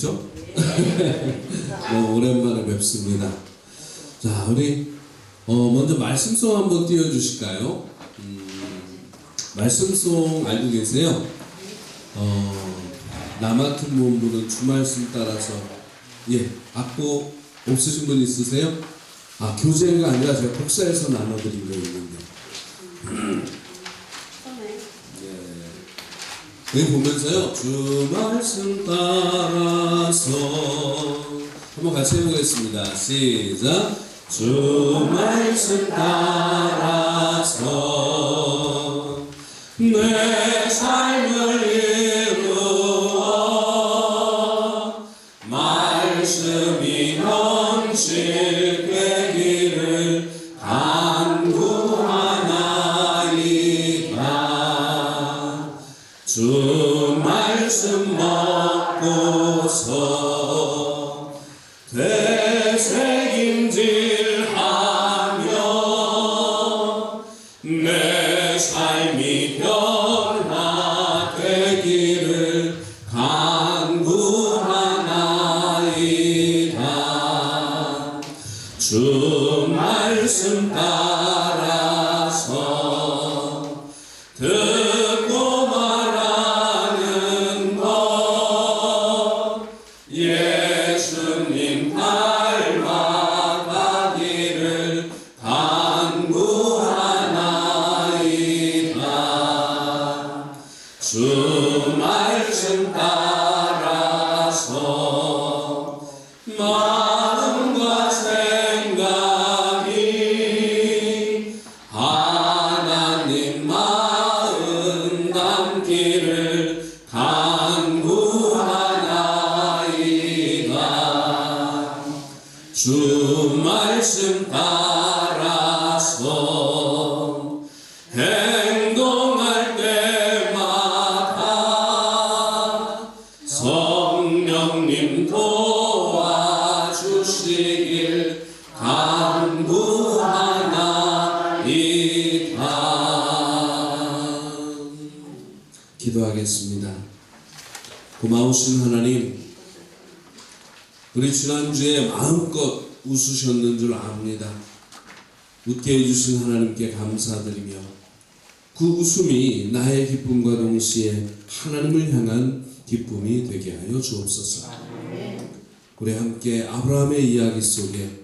그죠? 오랜만에 뵙습니다. 자, 우리 먼저 말씀송 한번 띄워주실까요? 말씀송 알고 계세요? 나 맡은 몸부는 주말씀 따라서 악보 없으신 분 있으세요? 교재가 아니라 제가 복사해서 나눠드린 거 있는데 여기 보면서요, 주 말씀 따라서 한번 같이 해보겠습니다. 시작. 주 말씀 따라서 내 삶을 이루어 말씀이 넘칠 되기를 간구하나이다. 주 말씀 먹고서 되새김질하며 내 삶이 변화되기를 간구하나이다. 주 말씀 따라서 듣고 말하는 것 예수님 닮아가기를 간구하나이다. 주 말씀 따라서 마음과 생각이 하나님 마음 담기를 간구하나이다. 주 말씀 따라서 행동할 때마다 성령님 도와주시길 간구하나이다. 기도하겠습니다. 고마우신 하나님, 우리 지난주에 마음껏 웃으셨는 줄 압니다. 웃게 해주신 하나님께 감사드리며 그 웃음이 나의 기쁨과 동시에 하나님을 향한 기쁨이 되게 하여 주옵소서. 우리 함께 아브라함의 이야기 속에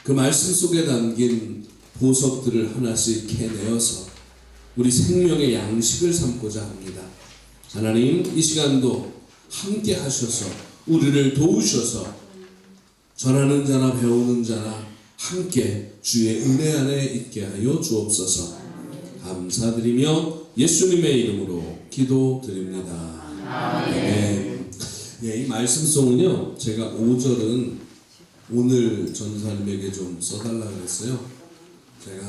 그 말씀 속에 담긴 보석들을 하나씩 캐내어서 우리 생명의 양식을 삼고자 합니다. 하나님, 이 시간도 함께 하셔서 우리를 도우셔서 전하는 자나 배우는 자나 함께 주의 은혜 안에 있게 하여 주옵소서. 감사드리며 예수님의 이름으로 기도드립니다. 아멘. 이 말씀송은요, 제가 5절은 오늘 전사님에게 좀 써달라 그랬어요. 제가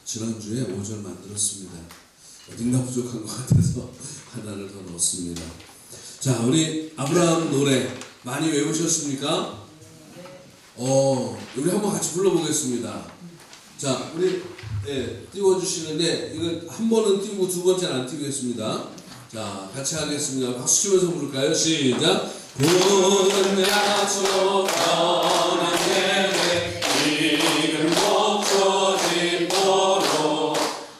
지난주에 5절 만들었습니다. 어딘가 부족한 것 같아서 하나를 더 넣었습니다. 자, 우리 아브라함 노래 많이 외우셨습니까? 우리 한번 같이 불러보겠습니다. 자, 우리 띄워주시는데 이거 한 번은 띄우고 두 번째는 안 띄우겠습니다. 자, 같이 하겠습니다. 박수 치면서 부를까요? 시작. 구는 약속 떠난 내게 지금 목조진 보로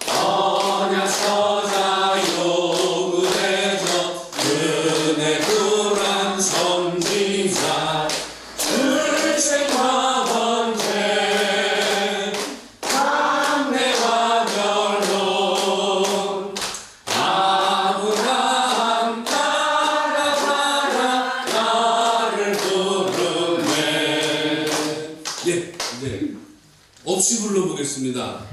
언약 서자 요구대서 은혜 굴한 선지자 출생과 번째 감내와 결론 아브라함 따라가라 나를 부르네. 이제 없이 불러보겠습니다.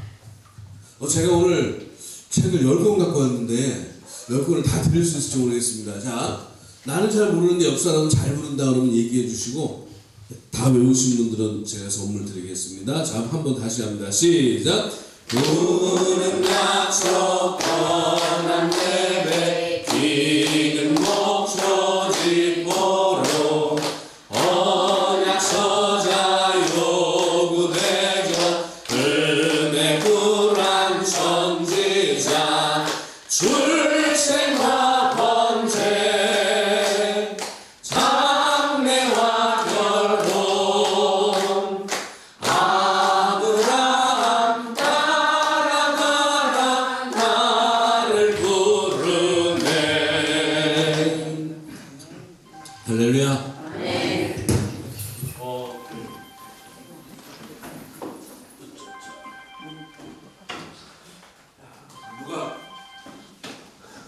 제가 오늘 책을 10권 갖고 왔는데 10권을 다 드릴 수 있을지 모르겠습니다. 자, 나는 잘 모르는데 옆 사람은 잘 부른다 그러면 얘기해 주시고 다 외우신 분들은 제가 선물 드리겠습니다. 자, 한번 다시 합니다. 시작. 구는 약속 떠난 예배 기는 목조지 보로 언약 서자 요구대저 은혜 굴한 선지자 출생과 번째 참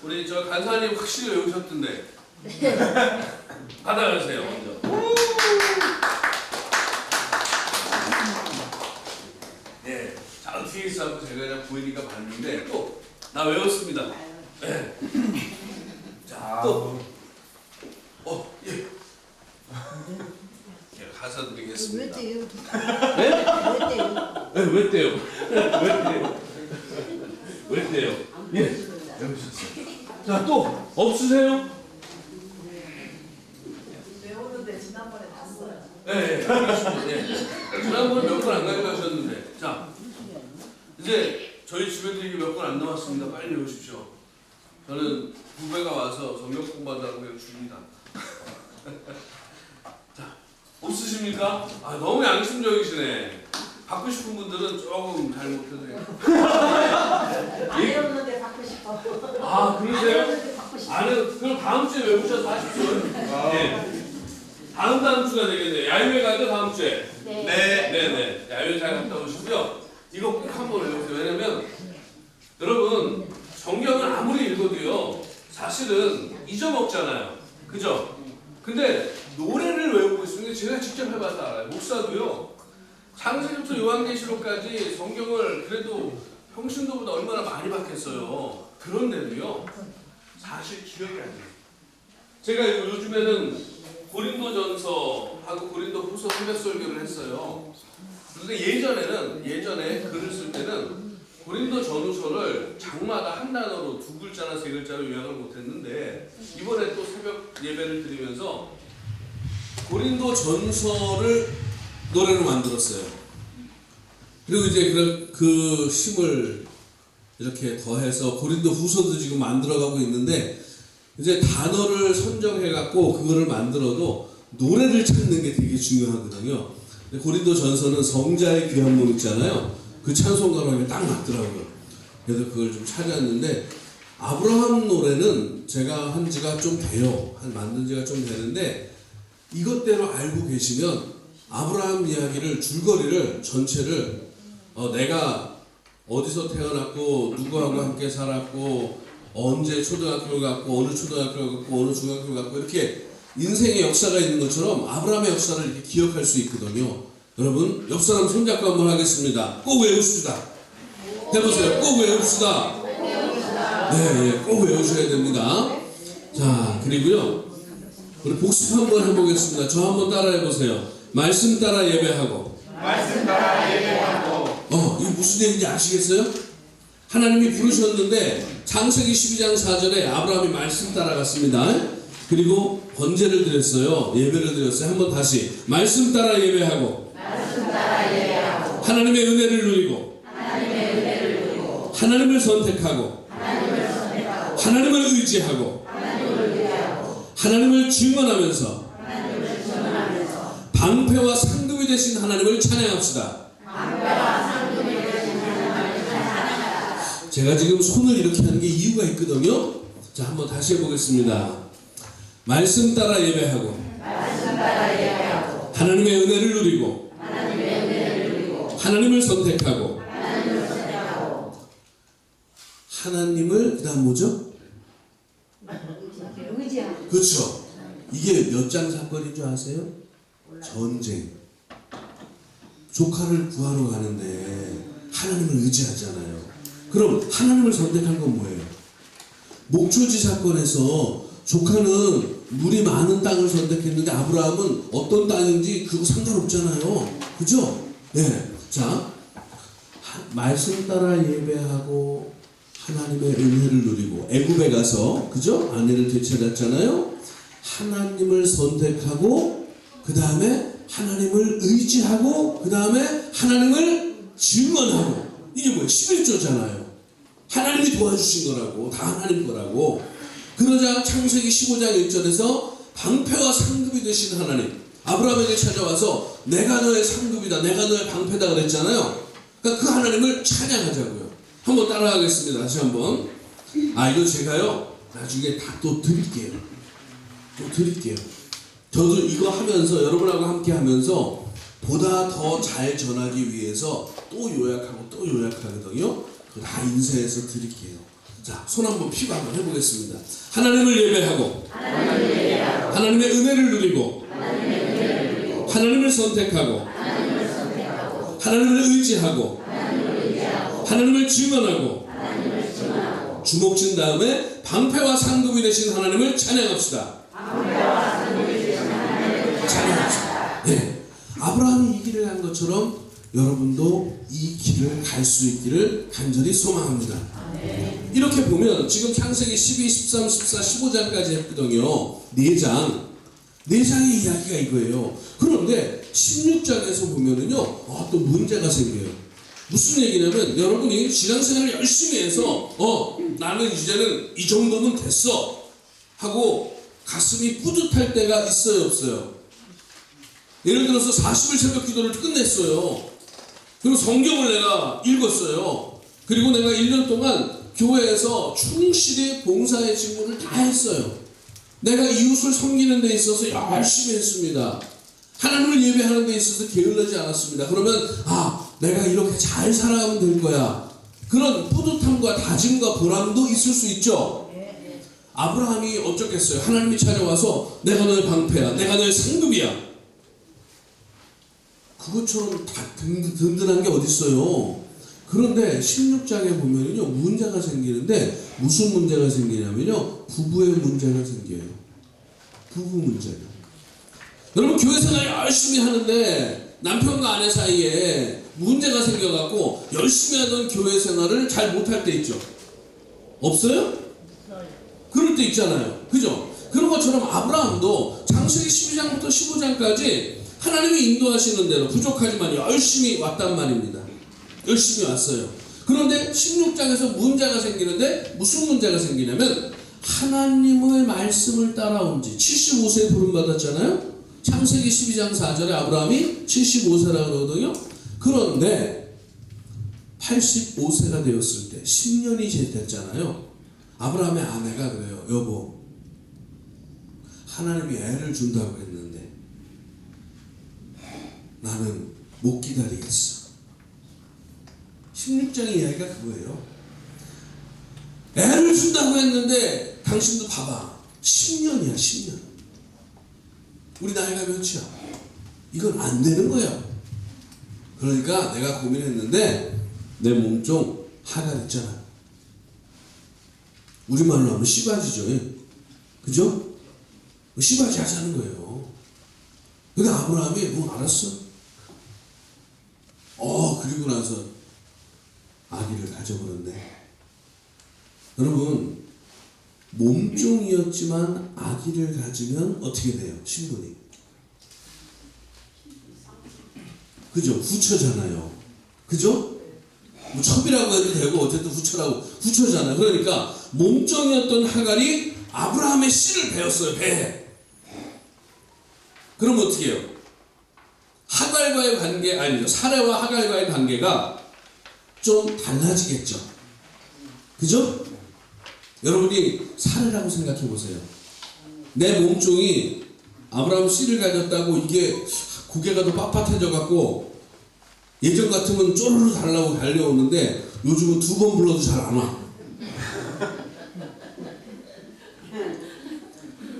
우리 저 간사님 확실히 외우셨던데. 받아가세요 먼저. 네. 자 어떻게 있어? 제가 그냥 보이니까 봤는데 또 나 외웠습니다. 네. 자 또. 예. 예, 가사 드리겠습니다. 왜 떼요? 네? 왜 떼요? 네, 왜 떼요? 왜 떼요? 왜 떼요? 예, 외우셨어요. 자, 또 없으세요? 외우는데 지난번에 봤어요. 네, 알겠습니다. 예. 지난번에 몇 번 안 가져가셨는데, 자, 이제 저희 집에도 이게 몇 번 안 남았습니다. 빨리 외우십시오. 저는 후배가 와서 성경 공부한다고 그냥 줍니다. 자, 없으십니까? 아, 너무 양심적이시네. 받고 싶은 분들은 조금 잘 못해도 안 외웠는데 받고 싶어. 아, 안 그러세요? 외웠는데 받고 싶어. 그럼 다음 주에 외우셔서 하십시오. 네. 다음 주가 되겠네요. 야유회 가죠, 다음 주에? 네. 네네. 야유회 잘 갔다 오시고요. 이거 꼭 한번 외우세요. 왜냐면, 여러분, 성경을 아무리 읽어도요, 사실은 잊어먹잖아요. 그죠? 근데 노래를 외우고 있으면 제가 직접 해봐서 알아요. 목사도요, 창세기부터 요한계시록까지 성경을 그래도 평신도보다 얼마나 많이 받겠어요. 그런데도요, 사실 기억이 안 나요. 제가 요즘에는 고린도전서하고 고린도후서 새벽설교를 했어요. 그런데 예전에 글을 쓸 때는 고린도전후서를 장마다 한 단어로 2글자나 3글자로 요약을 못했는데 이번에 또 새벽 예배를 드리면서 고린도전서를 노래로 만들었어요. 그리고 이제 그 힘을 이렇게 더해서 고린도후서도 지금 만들어가고 있는데 이제 단어를 선정해갖고 그거를 만들어도 노래를 찾는 게 되게 중요하거든요. 고린도전서는 성자의 귀한 몸 있잖아요. 그 찬송가로 딱 맞더라고요. 그래서 그걸 좀 찾았는데 아브라함 노래는 제가 한 지가 좀 돼요. 만든 지가 좀 되는데 이것대로 알고 계시면 아브라함 이야기를 줄거리를 전체를 내가 어디서 태어났고 누구하고 함께 살았고 언제 초등학교를 갔고 어느 초등학교를 갔고 어느 중학교를 갔고 이렇게 인생의 역사가 있는 것처럼 아브라함의 역사를 이렇게 기억할 수 있거든요. 여러분 옆 사람 손잡고 한번 하겠습니다. 꼭 외우십시다. 해보세요. 꼭 외웁시다. 네, 꼭 외우셔야 됩니다. 자, 그리고요 우리 복습 한번 해보겠습니다. 저 한번 따라해보세요. 말씀 따라 예배하고. 말씀 따라 예배하고. 이게 무슨 얘기인지 아시겠어요? 하나님이 부르셨는데 창세기 12장 4절에 아브라함이 말씀 따라갔습니다. 그리고 번제를 드렸어요. 예배를 드렸어요. 한번 다시 말씀 따라 예배하고. 하나님의 은혜를 누리고. 하나님을 선택하고. 하나님을 의지하고. 하나님을 증언하면서 방패와 상급이 되신 하나님을 찬양합시다. 제가 지금 손을 이렇게 하는 게 이유가 있거든요. 자, 한번 다시 해보겠습니다. 말씀 따라 예배하고, 하나님의 은혜를 누리고, 하나님을 선택하고, 하나님을 그다음 뭐죠? 의지하고. 그렇죠. 이게 몇 장 사건인 줄 아세요? 전쟁. 조카를 구하러 가는데 하나님을 의지하잖아요. 그럼 하나님을 선택한 건 뭐예요? 목초지 사건에서 조카는 물이 많은 땅을 선택했는데 아브라함은 어떤 땅인지 그거 상관없잖아요. 그죠? 네. 자, 말씀 따라 예배하고 하나님의 은혜를 누리고 애굽에 가서 그죠? 아내를 되찾았잖아요. 하나님을 선택하고 그 다음에 하나님을 의지하고 그 다음에 하나님을 증언하고. 이게 뭐예요? 11조잖아요. 하나님이 도와주신 거라고. 다 하나님 거라고. 그러자 창세기 15장 1절에서 방패와 상급이 되신 하나님 아브라함에게 찾아와서 내가 너의 상급이다, 내가 너의 방패다 그랬잖아요. 그러니까 그 하나님을 찬양하자고요. 한번 따라하겠습니다. 다시 한번. 이거 제가요 나중에 다 또 드릴게요. 또 드릴게요. 저도 이거 하면서 여러분하고 함께 하면서 보다 더 잘 전하기 위해서 또 요약하고 또 요약하거든요. 그거 다 인쇄해서 드릴게요. 자, 손 한번 피고 한번 해보겠습니다. 하나님을 예배하고 하나님의 은혜를 누리고 하나님을 선택하고 하나님을 의지하고 하나님을 증언하고 주먹진 다음에 방패와 상급이 되신 하나님을 찬양합시다. 찬양합시다. 네. 아브라함이 이 길을 간 것처럼 여러분도 이 길을 갈 수 있기를 간절히 소망합니다. 이렇게 보면 지금 창세기 12, 13, 14, 15장까지 했거든요. 4장의 이야기가 이거예요. 그런데 16장에서 보면은요, 또 문제가 생겨요. 무슨 얘기냐면 여러분이 신앙생활을 열심히 해서 나는 이제는 이 정도는 됐어 하고 가슴이 뿌듯할 때가 있어요, 없어요? 예를 들어서 40일 새벽 기도를 끝냈어요. 그리고 성경을 내가 읽었어요. 그리고 내가 1년 동안 교회에서 충실히 봉사의 직무를 다 했어요. 내가 이웃을 섬기는 데 있어서 열심히 했습니다. 하나님을 예배하는 데 있어서 게을르지 않았습니다. 그러면 내가 이렇게 잘 살아가면 될 거야. 그런 뿌듯함과 다짐과 보람도 있을 수 있죠. 아브라함이 어쩌겠어요. 하나님이 찾아와서 내가 너의 방패야, 내가 너의 상급이야. 그것처럼 다 든든한 게 어딨어요. 그런데 16장에 보면요, 문제가 생기는데 무슨 문제가 생기냐면요, 부부의 문제가 생겨요. 부부 문제가. 여러분, 교회 생활 열심히 하는데 남편과 아내 사이에 문제가 생겨갖고 열심히 하던 교회 생활을 잘 못할 때 있죠. 없어요? 그럴 때 있잖아요. 그죠? 그런 것처럼 아브라함도 창세기 12장부터 15장까지 하나님이 인도하시는 대로 부족하지만 열심히 왔단 말입니다. 열심히 왔어요. 그런데 16장에서 문제가 생기는데 무슨 문제가 생기냐면 하나님의 말씀을 따라온 지 75세에 부름받았잖아요. 창세기 12장 4절에 아브라함이 75세라고 그러거든요. 그런데 85세가 되었을 때 10년이 됐잖아요. 아브라함의 아내가 그래요. 여보, 하나님이 애를 준다고 했는데 나는 못 기다리겠어. 16장의 이야기가 그거예요. 애를 준다고 했는데 당신도 봐봐. 10년이야, 10년. 우리 나이가 몇이야? 이건 안 되는 거야. 그러니까 내가 고민했는데 내 몸종 하갈 있잖아. 우리말로 하면 씨바지죠. 그죠? 씨바지 하자는 거예요. 그러니까 아브라함이 알았어. 그리고 나서 아기를 가져버렸네. 여러분, 몸종이었지만 아기를 가지면 어떻게 돼요? 신분이. 그죠? 후처잖아요. 그죠? 뭐 첩이라고 해도 되고 어쨌든 후처잖아요. 그러니까 몸종이었던 하갈이 아브라함의 씨를 베었어요. 배. 그럼 어떻게 해요? 하갈과의 관계, 아니죠. 사레와 하갈과의 관계가 좀 달라지겠죠. 그죠? 여러분이 사례라고 생각해 보세요. 내 몸종이 아브라함 씨를 가졌다고 이게 고개가 더 빳빳해져 갖고 예전 같으면 쪼르르 달라고 달려오는데 요즘은 2번 불러도 잘 안 와.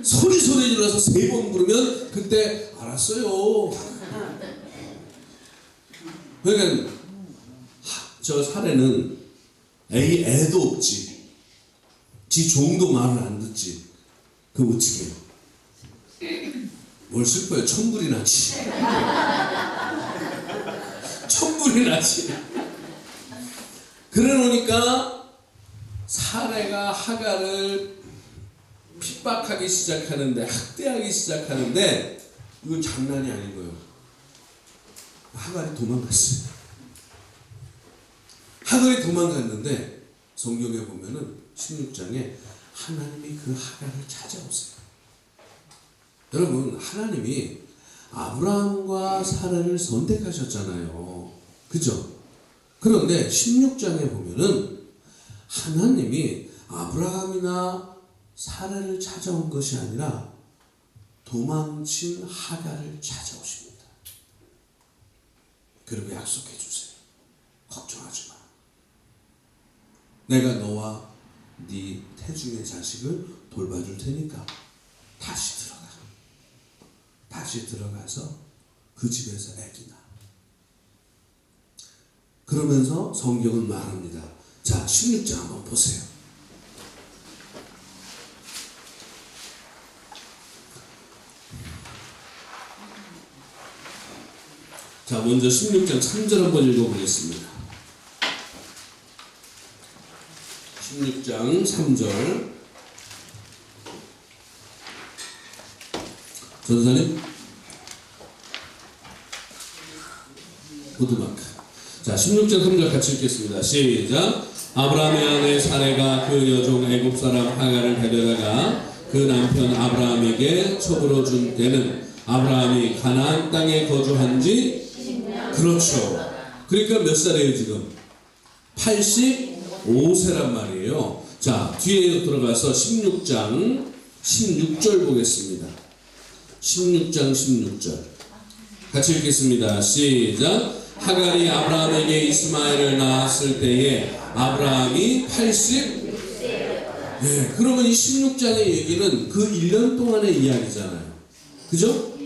소리 질러서 3번 부르면 그때 알았어요. 그러니까 저 사례는 애도 없지. 지 종도 말을 안 듣지. 그럼 어떻게 해요? 뭘 슬퍼요? 천불이 나지. 천불이 나지. 그래 놓으니까 사례가 하갈을 핍박하기 시작하는데, 학대하기 시작하는데, 이건 장난이 아닌 거예요. 하갈이 도망갔어요. 하갈이 도망갔는데 성경에 보면은 16장에 하나님이 그 하갈을 찾아오세요. 여러분, 하나님이 아브라함과 사라를 선택하셨잖아요. 그죠? 그런데 16장에 보면은 하나님이 아브라함이나 사라를 찾아온 것이 아니라 도망친 하갈을 찾아오십니다. 그리고 약속해 주세요. 걱정하지 마. 내가 너와 네 태중의 자식을 돌봐줄 테니까 다시 들어가. 다시 들어가서 그 집에서 아기 낳아. 그러면서 성경은 말합니다. 자, 16장 한번 보세요. 자, 먼저 16장 3절 한번 읽어보겠습니다. 16장 3절. 전사님? 보드마크. 자, 16장 3절 같이 읽겠습니다. 시작. 아브라함의 아내 사레가 그 여종 애굽 사람 하갈을 데려다가 그 남편 아브라함에게 첩으로 준 때는 아브라함이 가나안 땅에 거주한 지 그렇죠. 그러니까 몇 살이에요 지금? 85세란 말이에요. 자, 뒤에 들어가서 16장 16절 보겠습니다. 16장 16절 같이 읽겠습니다. 시작. 하갈이 아브라함에게 이스마엘을 낳았을 때에 아브라함이 80. 그러면 이 16장의 얘기는 그 1년 동안의 이야기잖아요. 그죠?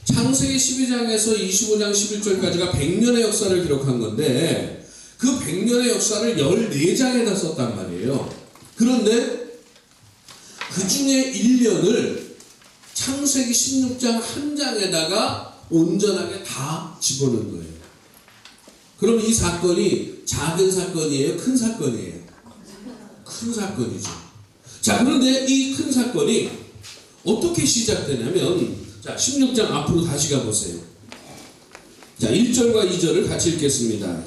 창세기 12장에서 25장 11절까지가 100년의 역사를 기록한 건데 그 100년의 역사를 14장에다 썼단 말이에요. 그런데 그 중에 1년을 창세기 16장 한 장에다가 온전하게 다 집어넣은 거예요. 그럼 이 사건이 작은 사건이에요? 큰 사건이에요? 큰 사건이죠. 자, 그런데 이 큰 사건이 어떻게 시작되냐면 자, 16장 앞으로 다시 가보세요. 자, 1절과 2절을 같이 읽겠습니다.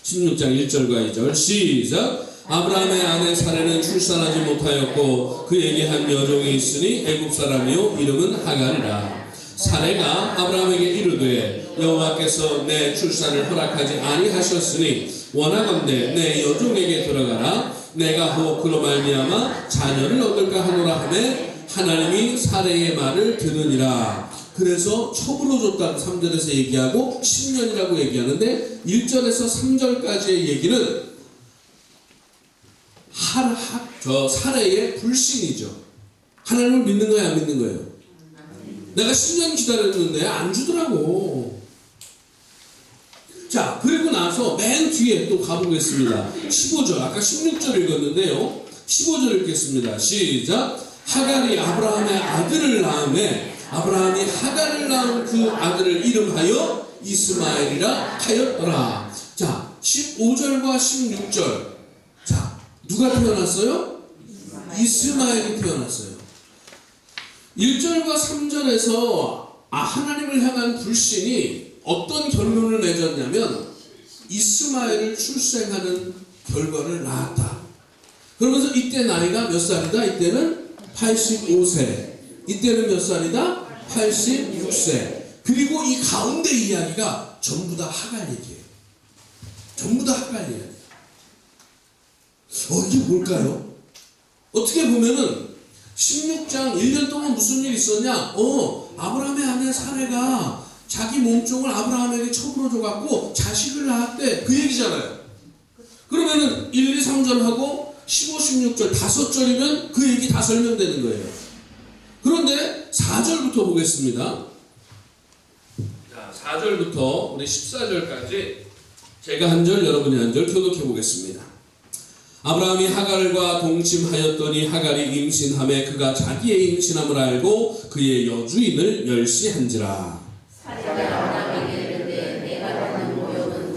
16장 1절과 2절 시작. 아브라함의 아내 사레는 출산하지 못하였고 그에게 한 여종이 있으니 애굽 사람이요 이름은 하갈이라. 사레가 아브라함에게 이르되 여호와께서 내 출산을 허락하지 아니하셨으니 원하건대 내 여종에게 들어가라. 내가 혹 그로 말미암아 자녀를 얻을까 하노라 하매 하나님이 사레의 말을 들으니라. 그래서 첩으로 줬다는 3절에서 얘기하고 10년이라고 얘기하는데 1절에서 3절까지의 얘기는 사레의 불신이죠. 하나님을 믿는 거예요, 안 믿는 거예요? 내가 10년 기다렸는데 안 주더라고. 자, 그리고 나서 맨 뒤에 또 가보겠습니다. 15절, 아까 16절 읽었는데요. 15절 읽겠습니다. 시작. 하갈이 아브라함의 아들을 낳음에 아브라함이 하갈을 낳은 그 아들을 이름하여 이스마엘이라 하였더라. 자, 15절과 16절. 자, 누가 태어났어요? 이스마엘이 태어났어요. 1절과 3절에서 하나님을 향한 불신이 어떤 결론을 맺었냐면 이스마엘을 출생하는 결과를 낳았다. 그러면서 이때 나이가 몇 살이다? 이때는 85세. 이때는 몇 살이다? 86세. 그리고 이 가운데 이야기가 전부 다 하갈 얘기예요. 전부 다 하갈 이야기. 이게 뭘까요? 어떻게 보면은 16장 1년 동안 무슨 일이 있었냐? 아브라함의 아내 사레가 자기 몸종을 아브라함에게 첩으로 줘갖고 자식을 낳았대. 그 얘기잖아요. 그러면은 1, 2, 3절하고 15, 16절 5절이면 그 얘기 다 설명되는 거예요. 그런데 4절부터 보겠습니다. 자, 4절부터 우리 14절까지 제가 한 절, 여러분이 한 절 교독해 보겠습니다. 아브라함이 하갈과 동침하였더니 하갈이 임신함에 그가 자기의 임신함을 알고 그의 여주인을 멸시한지라.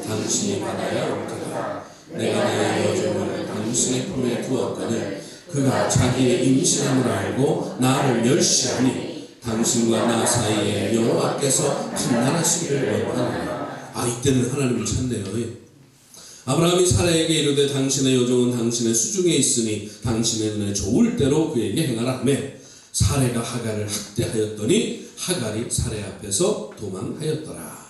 당신이 받아야 옳도다. 내가 내 여종을 당신의 품에 두었거늘 그가 자기의 임신함을 알고 나를 멸시하니 당신과 나 사이에 여호와께서 판단하시기를 원하노라. 이때는 하나님을 찾네요. 아브라함이 사라에게 이르되 당신의 여종은 당신의 수중에 있으니 당신의 눈에 좋을 대로 그에게 행하라 하며 사레가 하갈을 학대하였더니 하갈이 사레 앞에서 도망하였더라.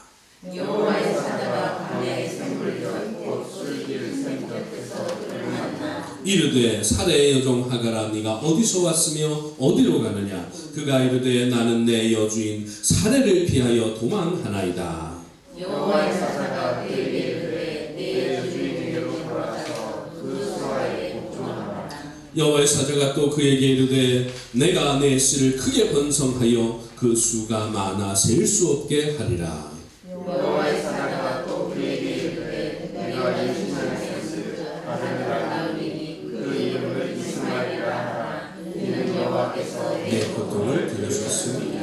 여호와의 사자가 광야에 샘을 엿고 쏠기를 샘 곁에서 그를 만나 이르되 사레의 여종 하갈아 네가 어디서 왔으며 어디로 가느냐. 그가 이르되 나는 내 여주인 사레를 피하여 도망하나이다. 여호와의 사자가 그에게 이르되 내 여주인에게로 돌아가서 그 소아에게 복종하라. 여호와의 사자가 또 그에게 이르되 내가 내 씨를 크게 번성하여 그 수가 많아 셀 수 없게 하리라. 여호와의 사자가 또 그에게 이르되 내가 네 신을 아들을 낳으리니 그 이름을 이스마엘이라 하라. 이는 여호와께서 내 고통을 들으셨습니다.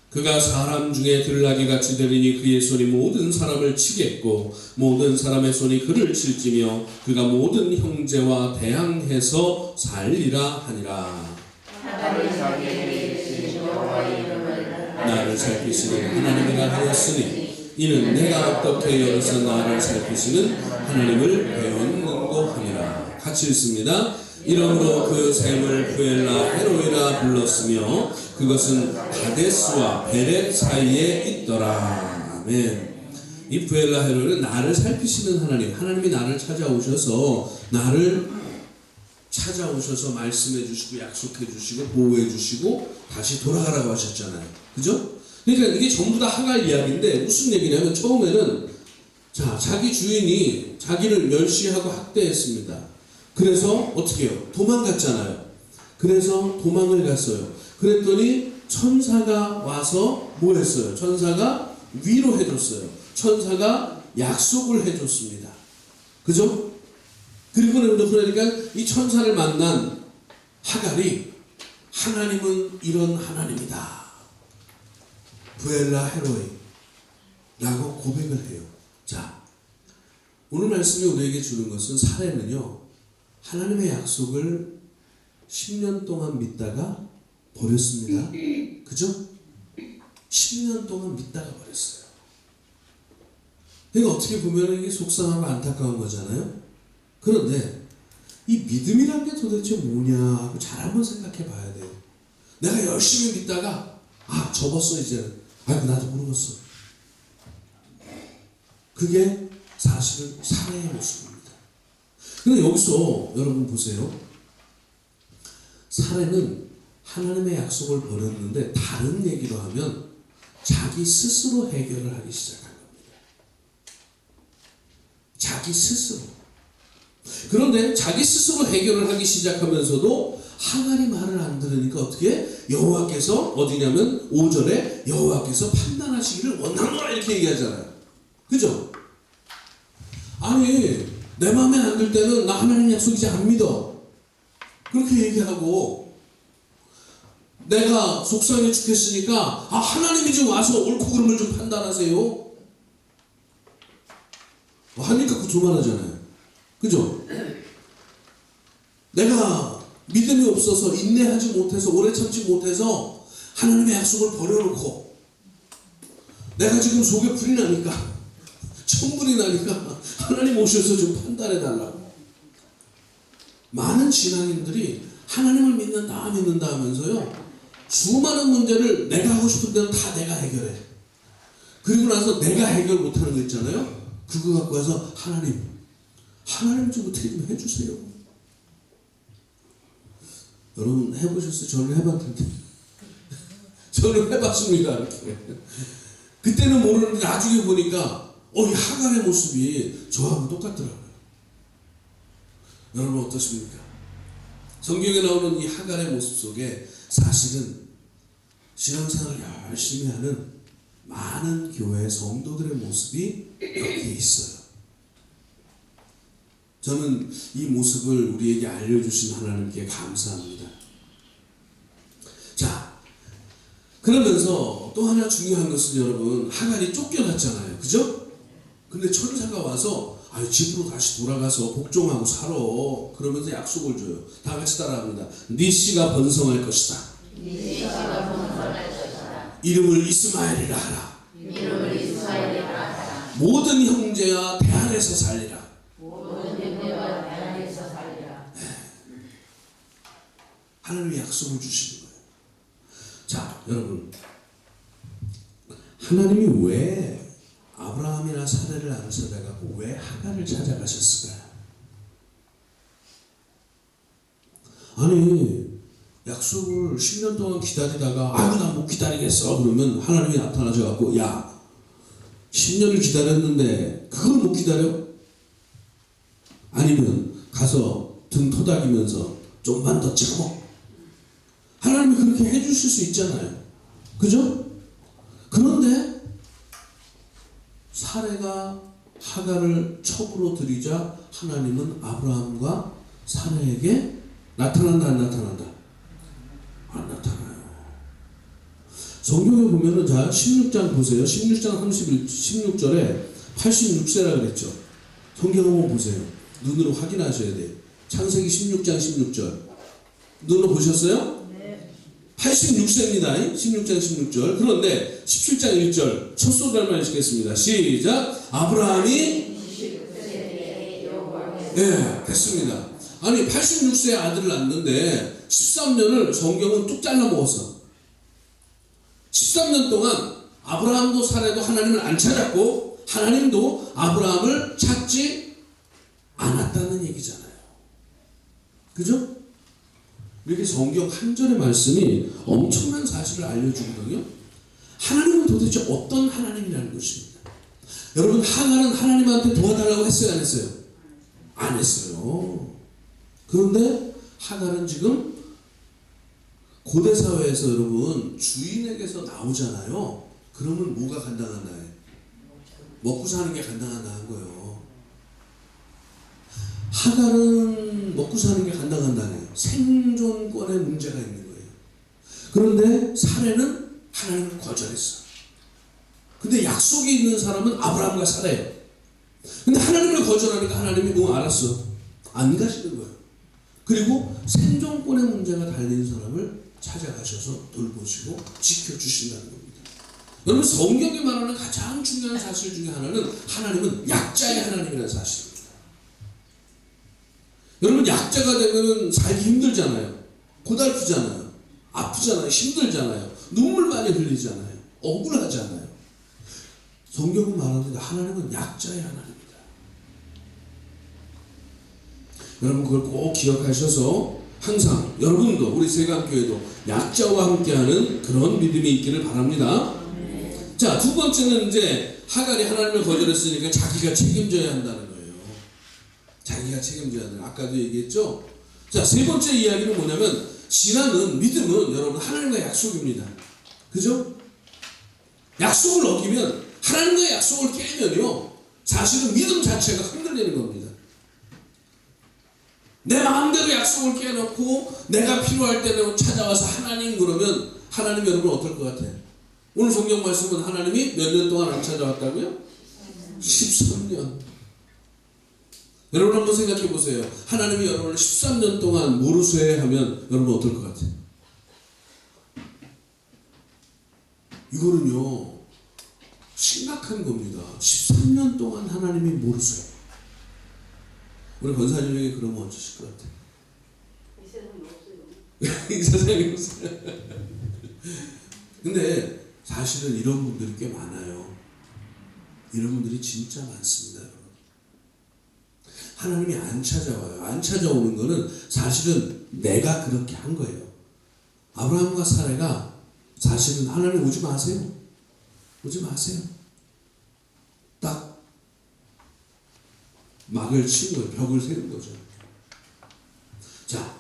그가 사람 중에 들나귀같이 되리니 그의 손이 모든 사람을 치겠고 모든 사람의 손이 그를 칠지며 그가 모든 형제와 대항해서 살리라 하니라. 하나님이 자기에게 이르신 여호와의 이름을 나를 살피시는 하나님이라 하였으니 이는 내가 어떻게 여기서 나를 살피시는 하나님을 배웠는고 하니라. 같이 읽습니다. 이러므로 그 샘을 부엘라 헤로이라 불렀으며 그것은 가데스와 베렛 사이에 있더라. 아멘. 이 부엘라 헤로이는 나를 살피시는 하나님, 하나님이 나를 찾아오셔서 말씀해 주시고 약속해 주시고 보호해 주시고 다시 돌아가라고 하셨잖아요. 그죠? 그러니까 이게 전부 다 하갈 이야기인데 무슨 얘기냐면 처음에는 자기 주인이 자기를 멸시하고 학대했습니다. 그래서 어떻게 해요? 도망갔잖아요. 그래서 도망을 갔어요. 그랬더니 천사가 와서 뭐 했어요? 천사가 위로해줬어요. 천사가 약속을 해줬습니다. 그죠? 그러니까 이 천사를 만난 하갈이 하나님은 이런 하나님이다. 부엘라 헤로이 라고 고백을 해요. 자, 오늘 말씀이 우리에게 주는 것은 사례는요. 하나님의 약속을 10년 동안 믿다가 버렸습니다. 그죠? 10년 동안 믿다가 버렸어요. 그러니까 어떻게 보면 이게 속상하고 안타까운 거잖아요. 그런데 이 믿음이란 게 도대체 뭐냐 하고 잘 한번 생각해 봐야 돼요. 내가 열심히 믿다가 접었어 이제는. 나도 모르겠어. 그게 사실은 사례의 모습입니다. 근데 여기서 여러분 보세요. 사례는 하나님의 약속을 버렸는데 다른 얘기로 하면 자기 스스로 해결을 하기 시작한 겁니다. 자기 스스로. 그런데 자기 스스로 해결을 하기 시작하면서도 하갈이 말을 안 들으니까 어떻게? 여호와께서 어디냐면 5절에 여호와께서 판단하시기를 원하노라 이렇게 얘기하잖아요. 그죠? 아니 내 마음에 안 들 때는 나 하나님 약속 이제 안 믿어. 그렇게 얘기하고 내가 속상해 죽겠으니까 하나님이 좀 와서 옳고 그름을 좀 판단하세요. 하니까 그 조만하잖아요. 그죠? 내가 믿음이 없어서 인내하지 못해서 오래 참지 못해서 하나님의 약속을 버려놓고 내가 지금 속에 불이 나니까 천불이 나니까 하나님 오셔서 좀 판단해달라고. 많은 신앙인들이 하나님을 믿는다 하면서요 수많은 문제를 내가 하고 싶은 데는 다 내가 해결해. 그리고 나서 내가 해결 못하는 거 있잖아요. 그거 갖고 와서 하나님 좀 어떻게 좀 해주세요. 여러분 해보셨어요? 저는 해봤는데 저는 해봤습니다. 이렇게. 그때는 모르는데 나중에 보니까 이 하갈의 모습이 저하고 똑같더라고요. 여러분 어떠십니까? 성경에 나오는 이 하갈의 모습 속에 사실은 신앙생활을 열심히 하는 많은 교회 성도들의 모습이 여기에 있어요. 저는 이 모습을 우리에게 알려주신 하나님께 감사합니다. 자, 그러면서 또 하나 중요한 것은 여러분 하갈이 쫓겨났잖아요. 그죠? 근데 천사가 와서 집으로 다시 돌아가서 복종하고 살아. 그러면서 약속을 줘요. 다 같이 따라합니다. 네 씨가 번성할 것이다. 이름을 이스마엘이라 하라. 모든 형제와 대안에서 살리라. 하나님의 약속을 주시는 거예요. 자, 여러분 하나님이 왜 아브라함이나 사례를 안 찾아가고 왜 하갈을 찾아가셨을까요? 아니 약속을 10년 동안 기다리다가 나 못 기다리겠어 그러면 하나님이 나타나셔갖고 10년을 기다렸는데 그걸 못 기다려? 아니면 가서 등 토닥이면서 좀만 더 참어. 하나님이 그렇게 해주실 수 있잖아요. 그죠? 그런데 사레가 하갈을 첩으로 들이자 하나님은 아브라함과 사레에게 나타난다 안 나타난다? 안 나타나요. 성경에 보면은 자 16장 보세요. 16장 16절에 86세라 그랬죠. 성경 한번 보세요. 눈으로 확인하셔야 돼요. 창세기 16장 16절. 눈으로 보셨어요? 네. 86세입니다. 16장 16절. 그런데 17장 1절 첫 소절만 읽겠습니다. 시작. 아브라함이 네, 됐습니다. 아니 86세에 아들을 낳는데 13년을 성경은 뚝 잘라 먹었어. 13년 동안 아브라함도 사레도 하나님을 안 찾았고 하나님도 아브라함을 찾지 않았다는 얘기잖아요. 그죠? 이렇게 성경 한 절의 말씀이 엄청난 사실을 알려주거든요. 하나님은 도대체 어떤 하나님이라는 것입니다. 여러분 하갈은 하나님한테 도와달라고 했어요 안 했어요? 안 했어요. 그런데 하갈은 지금 고대 사회에서 여러분 주인에게서 나오잖아요. 그러면 뭐가 간당하나요? 먹고 사는 게 간당하다는 거예요. 하갈은 먹고 사는 게 간당한다네요. 생존권에 문제가 있는 거예요. 그런데 사레는 하나님을 거절했어. 근데 약속이 있는 사람은 아브라함과 사레예요. 근데 하나님을 거절하니까 하나님이 알았어. 안 가시는 거예요. 그리고 생존권의 문제가 달린 사람을 찾아가셔서 돌보시고 지켜주신다는 겁니다. 여러분 성경이 말하는 가장 중요한 사실 중에 하나는 하나님은 약자의 하나님이라는 사실입니다. 여러분 약자가 되면 살기 힘들잖아요. 고달프잖아요. 아프잖아요. 힘들잖아요. 눈물 많이 흘리잖아요. 억울하잖아요. 성경은 말하는데 하나님은 약자의 하나님입니다. 여러분 그걸 꼭 기억하셔서 항상 여러분도 우리 세강교회도 약자와 함께하는 그런 믿음이 있기를 바랍니다. 자, 두 번째는 이제 하갈이 하나님을 거절했으니까 자기가 책임져야 한다는 거예요. 자기가 책임져야 한다. 아까도 얘기했죠. 자, 세 번째 이야기는 뭐냐면 신앙은 믿음은 여러분 하나님과의 약속입니다. 그죠? 약속을 어기면 하나님과의 약속을 깨면요 사실은 믿음 자체가 흔들리는 겁니다. 내 마음대로 약속을 깨놓고 내가 필요할 때는 찾아와서 하나님 그러면 하나님 여러분 어떨 것 같아요? 오늘 성경 말씀은 하나님이 몇 년 동안 안 찾아왔다고요? 13년. 여러분 한번 생각해 보세요. 하나님이 여러분을 13년 동안 모르쇠 하면 여러분 어떨 것 같아요? 이거는요 심각한 겁니다. 13년 동안 하나님이 모르쇠. 우리 권사님 중에 그러면 어쩌실 것 같아요? 이 세상에 없어요. 이 세상에 없어요. 근데 사실은 이런 분들이 꽤 많아요. 이런 분들이 진짜 많습니다. 여러분. 하나님이 안 찾아와요. 안 찾아오는 거는 사실은 내가 그렇게 한 거예요. 아브라함과 사레가 사실은 하나님 오지 마세요. 오지 마세요. 딱 막을 친 거예요. 벽을 세운 거죠. 자,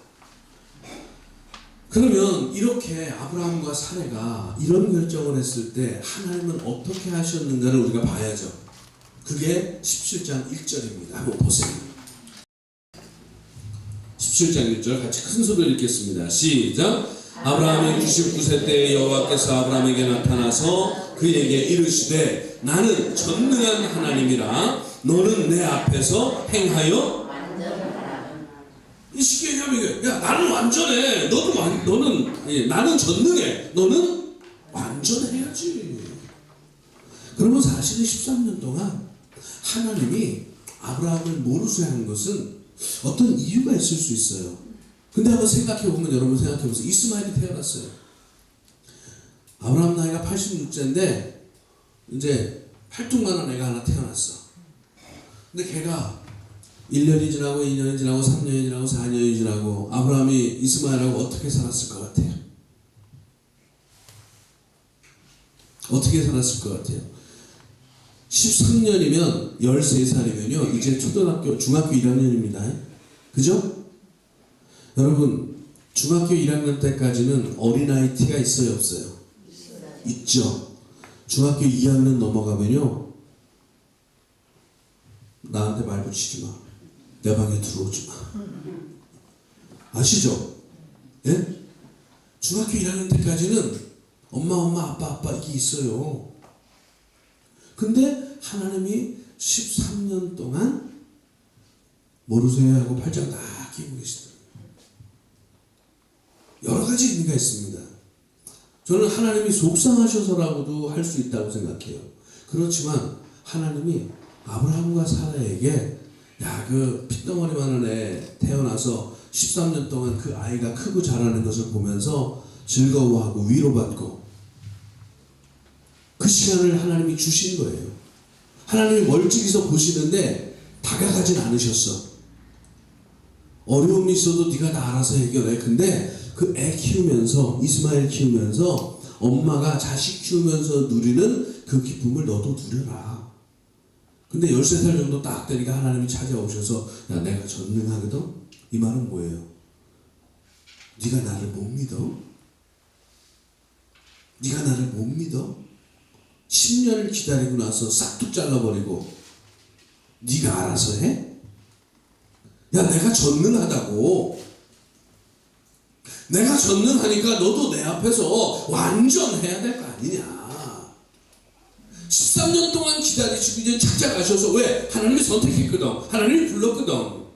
그러면 이렇게 아브라함과 사레가 이런 결정을 했을 때 하나님은 어떻게 하셨는가를 우리가 봐야죠. 그게 17장 1절입니다. 한번 보세요. 17장 1절 같이 큰 소리로 읽겠습니다. 시작. 아브라함이 99세 때에 여호와께서 아브라함에게 나타나서 그에게 이르시되 나는 전능한 하나님이라 너는 내 앞에서 행하여 이 쉽게 얘기하면 야 나는 완전해 너는 나는 전능해 너는 완전해야지. 그러면 사실은 13년 동안 하나님이 아브라함을 모르쇠한 것은 어떤 이유가 있을 수 있어요. 근데 한번 생각해보면 여러분 생각해보세요. 이스마엘이 태어났어요. 아브라함 나이가 86세인데 이제 팔뚝만한 애가 하나 태어났어. 근데 걔가 1년이 지나고 2년이 지나고 3년이 지나고 4년이 지나고 아브라함이 이스마엘하고 어떻게 살았을 것 같아요? 어떻게 살았을 것 같아요? 13년이면 13살이면요 이제 중학교 1학년입니다. 그죠? 여러분 중학교 1학년 때까지는 어린아이 티가 있어요 없어요? 있죠. 중학교 2학년 넘어가면요 나한테 말 붙이지 마. 내 방에 들어오지 마. 아시죠? 예? 중학교 1학년 때까지는 엄마 아빠 이게 있어요. 근데 하나님이 13년 동안 모르세요 하고 팔짱 다 끼고 계시더라고요. 여러 가지 의미가 있습니다. 저는 하나님이 속상하셔서라고도 할 수 있다고 생각해요. 그렇지만 하나님이 아브라함과 사라에게 그 핏덩어리만한 애 태어나서 13년 동안 그 아이가 크고 자라는 것을 보면서 즐거워하고 위로받고 그 시간을 하나님이 주신 거예요. 하나님이 멀찍이서 보시는데 다가가진 않으셨어. 어려움이 있어도 네가 다 알아서 해결해. 근데 그 애 키우면서 이스마엘 키우면서 엄마가 자식 키우면서 누리는 그 기쁨을 너도 누려라. 근데 13살 정도 딱 되니까 하나님이 찾아오셔서 야 내가 전능하거든? 이 말은 뭐예요? 네가 나를 못 믿어? 네가 나를 못 믿어? 10년을 기다리고 나서 싹둑 잘라버리고 네가 알아서 해? 야 내가 전능하다고. 내가 전능하니까 너도 내 앞에서 완전해야 될 거 아니냐. 13년 동안 기다리시고 이제 찾아가셔서 왜? 하나님이 선택했거든. 하나님이 불렀거든.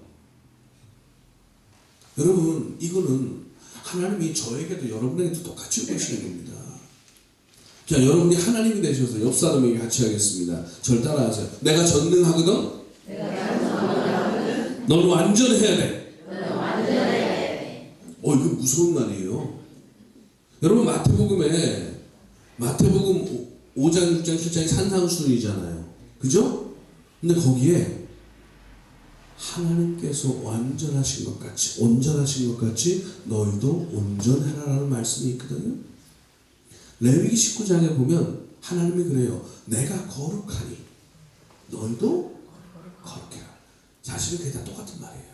여러분 이거는 하나님이 저에게도 여러분에게도 똑같이 오시는 겁니다. 자, 여러분이 하나님이 되셔서 옆 사람에게 같이 하겠습니다. 절 따라하세요. 내가 전능하거든. 너는 완전해야 돼. 이거 무서운 말이에요. 여러분 마태복음 5장, 6장, 7장이 산상수훈이잖아요. 그죠? 근데 거기에 하나님께서 완전하신 것 같이, 온전하신 것 같이 너희도 온전해라라는 말씀이 있거든요. 레위기 19장에 보면 하나님이 그래요. 내가 거룩하니 너희도 거룩해라. 사실은 그게 다 똑같은 말이에요.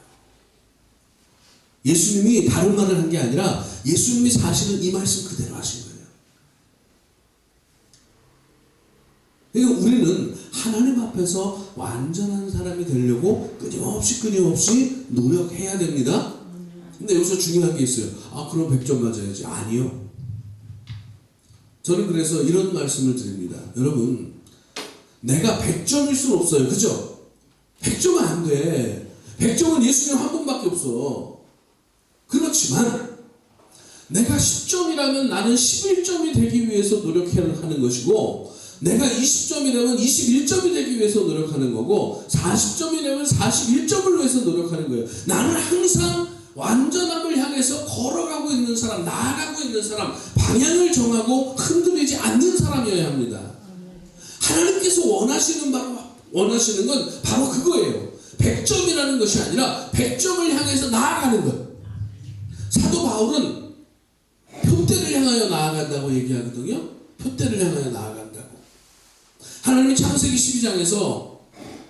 예수님이 다른 말을 한 게 아니라 예수님이 사실은 이 말씀 그대로 하신 거예요. 그러니까 우리는 하나님 앞에서 완전한 사람이 되려고 끊임없이 노력해야 됩니다. 근데 여기서 중요한 게 있어요. 그럼 100점 맞아야지. 아니요. 저는 그래서 이런 말씀을 드립니다. 여러분, 내가 100점일 수는 없어요. 그죠? 100점은 안 돼. 100점은 예수님 한 분밖에 없어. 그렇지만 내가 10점이라면 나는 11점이 되기 위해서 노력하는 것이고, 내가 20점이라면 21점이 되기 위해서 노력하는 거고, 40점이라면 41점을 위해서 노력하는 거예요. 나는 항상 완전함을 향해서 걸어가고 있는 사람, 나아가고 있는 사람, 방향을 정하고 흔들리지 않는 사람이어야 합니다. 하나님께서 원하시는 건 바로 그거예요. 100점이라는 것이 아니라 100점을 향해서 나아가는 것. 사도 바울은 표대를 향하여 나아간다고 얘기하거든요. 표대를 향하여 나아간다고. 하나님이 창세기 12장에서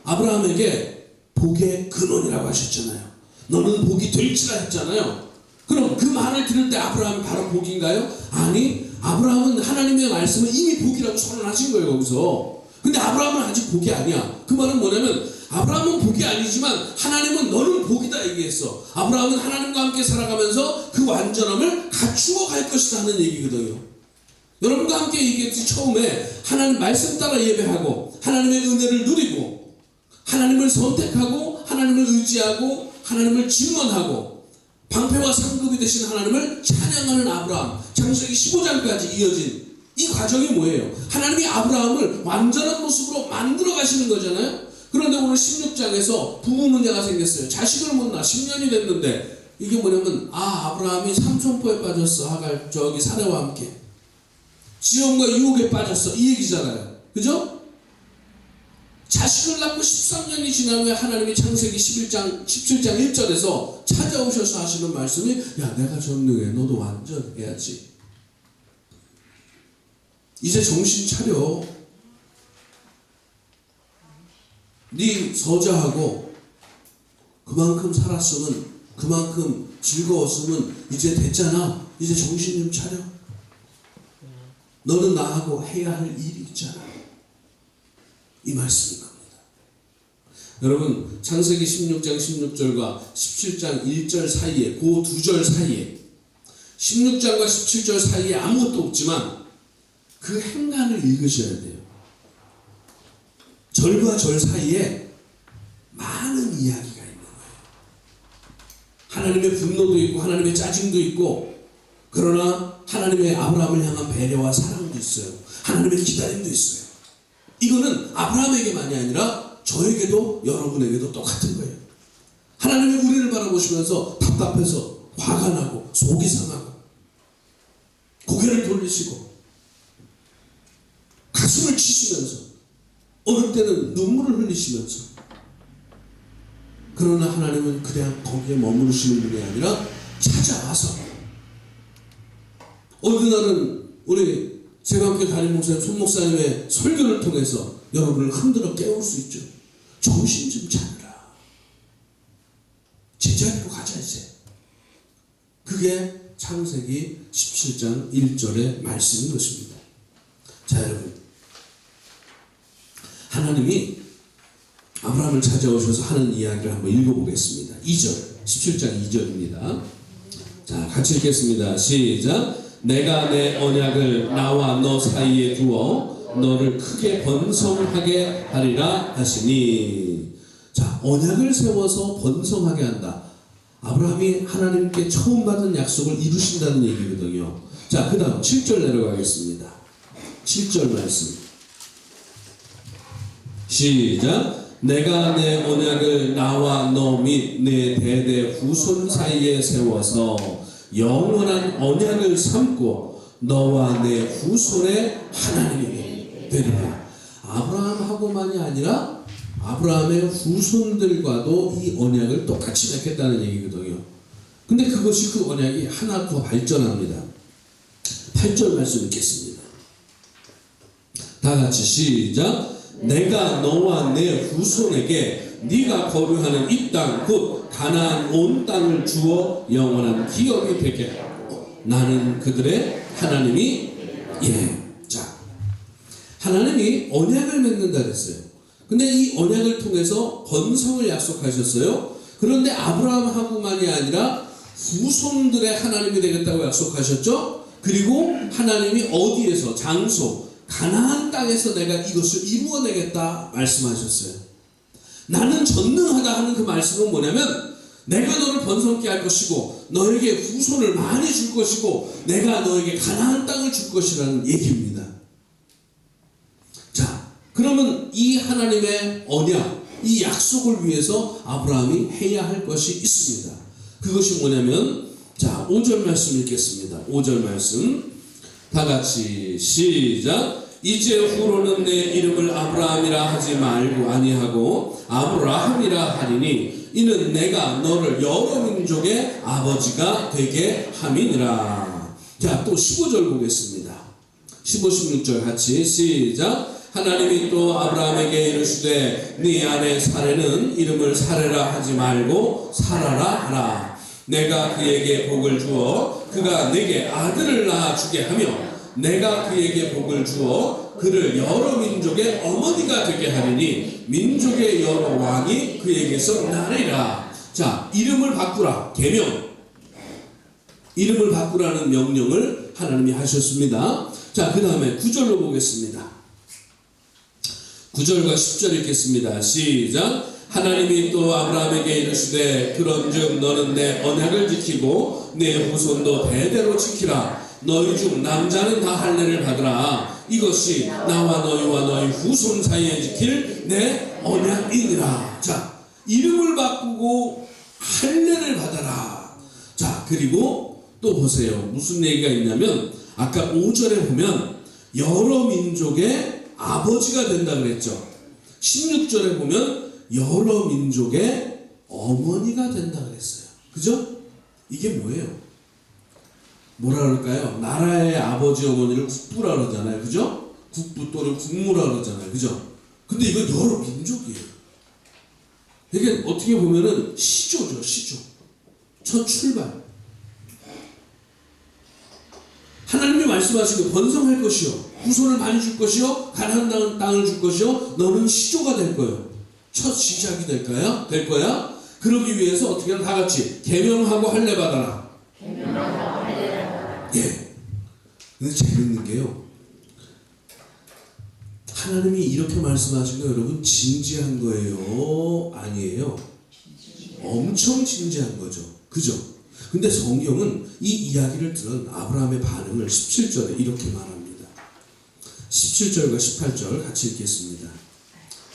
아브라함에게 복의 근원이라고 하셨잖아요. 너는 복이 될지라 했잖아요. 그럼 그 말을 들을 때 아브라함이 바로 복인가요? 아니, 아브라함은 하나님의 말씀을 이미 복이라고 선언하신 거예요, 거기서. 근데 아브라함은 아직 복이 아니야. 그 말은 뭐냐면 아브라함은 복이 아니지만 하나님은 너는 복이다 얘기했어. 아브라함은 하나님과 함께 살아가면서 그 완전함을 갖추어 갈 것이다 하는 얘기거든요. 여러분과 함께 얘기했지. 처음에 하나님 말씀 따라 예배하고 하나님의 은혜를 누리고 하나님을 선택하고 하나님을 의지하고 하나님을 증언하고 방패와 상급이 되신 하나님을 찬양하는 아브라함, 창세기 15장까지 이어진 이 과정이 뭐예요? 하나님이 아브라함을 완전한 모습으로 만들어 가시는 거잖아요. 그런데 오늘 16장에서 부부 문제가 생겼어요. 자식을 못 낳아 10년이 됐는데, 이게 뭐냐면 아브라함이 삼천포에 빠졌어. 사례와 함께 지연과 유혹에 빠졌어, 이 얘기잖아요. 그죠? 자식을 낳고 13년이 지난 후에 하나님이 창세기 17장 1절에서 찾아오셔서 하시는 말씀이, 야 내가 전능해. 너도 완전해야지. 이제 정신 차려. 네 서자하고 그만큼 살았으면 그만큼 즐거웠으면 이제 됐잖아. 이제 정신 좀 차려. 너는 나하고 해야 할 일이 있잖아. 이 말씀인 겁니다. 여러분, 창세기 16장 16절과 17장 1절 사이에, 그 두 절 사이에, 16장과 17절 사이에 아무것도 없지만 그 행간을 읽으셔야 돼요. 절과 절 사이에 많은 이야기가 있는 거예요. 하나님의 분노도 있고 하나님의 짜증도 있고, 그러나 하나님의 아브라함을 향한 배려와 사랑도 있어요. 하나님의 기다림도 있어요. 이거는 아브라함에게만이 아니라 저에게도 여러분에게도 똑같은 거예요. 하나님의 우리를 바라보시면서 답답해서 화가 나고 속이 상하고 고개를 돌리시고 가슴을 치시면서 어느 때는 눈물을 흘리시면서, 그러나 하나님은 그냥 거기에 머무르시는 분이 아니라 찾아와서, 어느 날은 우리 제가 함께 담임 목사님, 손 목사님의 설교를 통해서 여러분을 흔들어 깨울 수 있죠. 정신 좀 차려라. 제자리로 가자 이제. 그게 창세기 17장 1절의 말씀인 것입니다. 자, 여러분, 하나님이 아브라함을 찾아오셔서 하는 이야기를 한번 읽어보겠습니다. 2절, 17장 2절입니다. 자, 같이 읽겠습니다. 시작. 내가 내 언약을 나와 너 사이에 두어 너를 크게 번성하게 하리라 하시니. 자, 언약을 세워서 번성하게 한다. 아브라함이 하나님께 처음 받은 약속을 이루신다는 얘기거든요. 자, 그 다음 7절 내려가겠습니다. 7절 말씀 시작. 내가 내 언약을 나와 너 및 내 대대 후손 사이에 세워서 영원한 언약을 삼고 너와 내 후손의 하나님이 되리라. 아브라함하고만이 아니라 아브라함의 후손들과도 이 언약을 똑같이 맺겠다는 얘기거든요. 근데 그것이, 그 언약이 하나 더 발전합니다. 8절 말씀 읽겠습니다. 다 같이 시작. 내가 너와 내 후손에게 네가 거류하는 이 땅 곧 가나안 온 땅을 주어 영원한 기업이 되게 하고 나는 그들의 하나님이. 자, 하나님이 언약을 맺는다 그랬어요. 근데 이 언약을 통해서 번성을 약속하셨어요. 그런데 아브라함하고만이 아니라 후손들의 하나님이 되겠다고 약속하셨죠. 그리고 하나님이 어디에서, 장소 가나안 땅에서 내가 이것을 이루어내겠다 말씀하셨어요. 나는 전능하다 하는 그 말씀은 뭐냐면, 내가 너를 번성케 할 것이고 너에게 후손을 많이 줄 것이고 내가 너에게 가나안 땅을 줄 것이라는 얘기입니다. 자, 그러면 이 하나님의 언약, 이 약속을 위해서 아브라함이 해야 할 것이 있습니다. 그것이 뭐냐면, 자, 5절 말씀 읽겠습니다. 5절 말씀 다 같이 시작. 이제 후로는 내 이름을 아브라함이라 하지 말고 아니하고 아브라함이라 하리니 이는 내가 너를 여러 민족의 아버지가 되게 함이니라. 자, 또 15절 보겠습니다. 15, 16절 같이 시작. 하나님이 또 아브라함에게 이르시되 네 아내 사레는 이름을 사레라 하지 말고 사라라 하라. 내가 그에게 복을 주어 그가 내게 아들을 낳아주게 하며 내가 그에게 복을 주어 그를 여러 민족의 어머니가 되게 하리니 민족의 여러 왕이 그에게서 나리라. 자, 이름을 바꾸라. 계명. 이름을 바꾸라는 명령을 하나님이 하셨습니다. 자, 그 다음에 9절로 보겠습니다. 9절과 10절 읽겠습니다. 시작. 하나님이 또 아브라함에게 이르시되 그런즉 너는 내 언약을 지키고 내 후손도 대대로 지키라. 너희 중 남자는 다 할례를 받으라. 이것이 나와 너희와 너희 후손 사이에 지킬 내 언약이니라. 자, 이름을 바꾸고 할례를 받아라. 자, 그리고 또 보세요. 무슨 얘기가 있냐면, 아까 5절에 보면 여러 민족의 아버지가 된다 그랬죠. 16절에 보면 여러 민족의 어머니가 된다 그랬어요. 그죠? 이게 뭐예요? 뭐라 그럴까요? 나라의 아버지 어머니를 국부라 그러잖아요. 그죠? 국부 또는 국무라 그러잖아요. 그죠? 근데 이건 여러 민족이에요. 이게 어떻게 보면은 시조죠. 시조. 첫 출발. 하나님이 말씀하시고 번성할 것이요, 후손을 많이 줄 것이요, 가나안 땅을 줄 것이요, 너는 시조가 될 거요. 첫 시작이 될 거야. 그러기 위해서 어떻게 하면 다 같이 계명하고 할례 받아라. 예. 근데 재밌는 게요, 하나님이 이렇게 말씀하신 거 여러분 진지한 거예요? 아니에요? 엄청 진지한 거죠. 그죠? 근데 성경은 이 이야기를 들은 아브라함의 반응을 17절에 이렇게 말합니다. 17절과 18절 같이 읽겠습니다.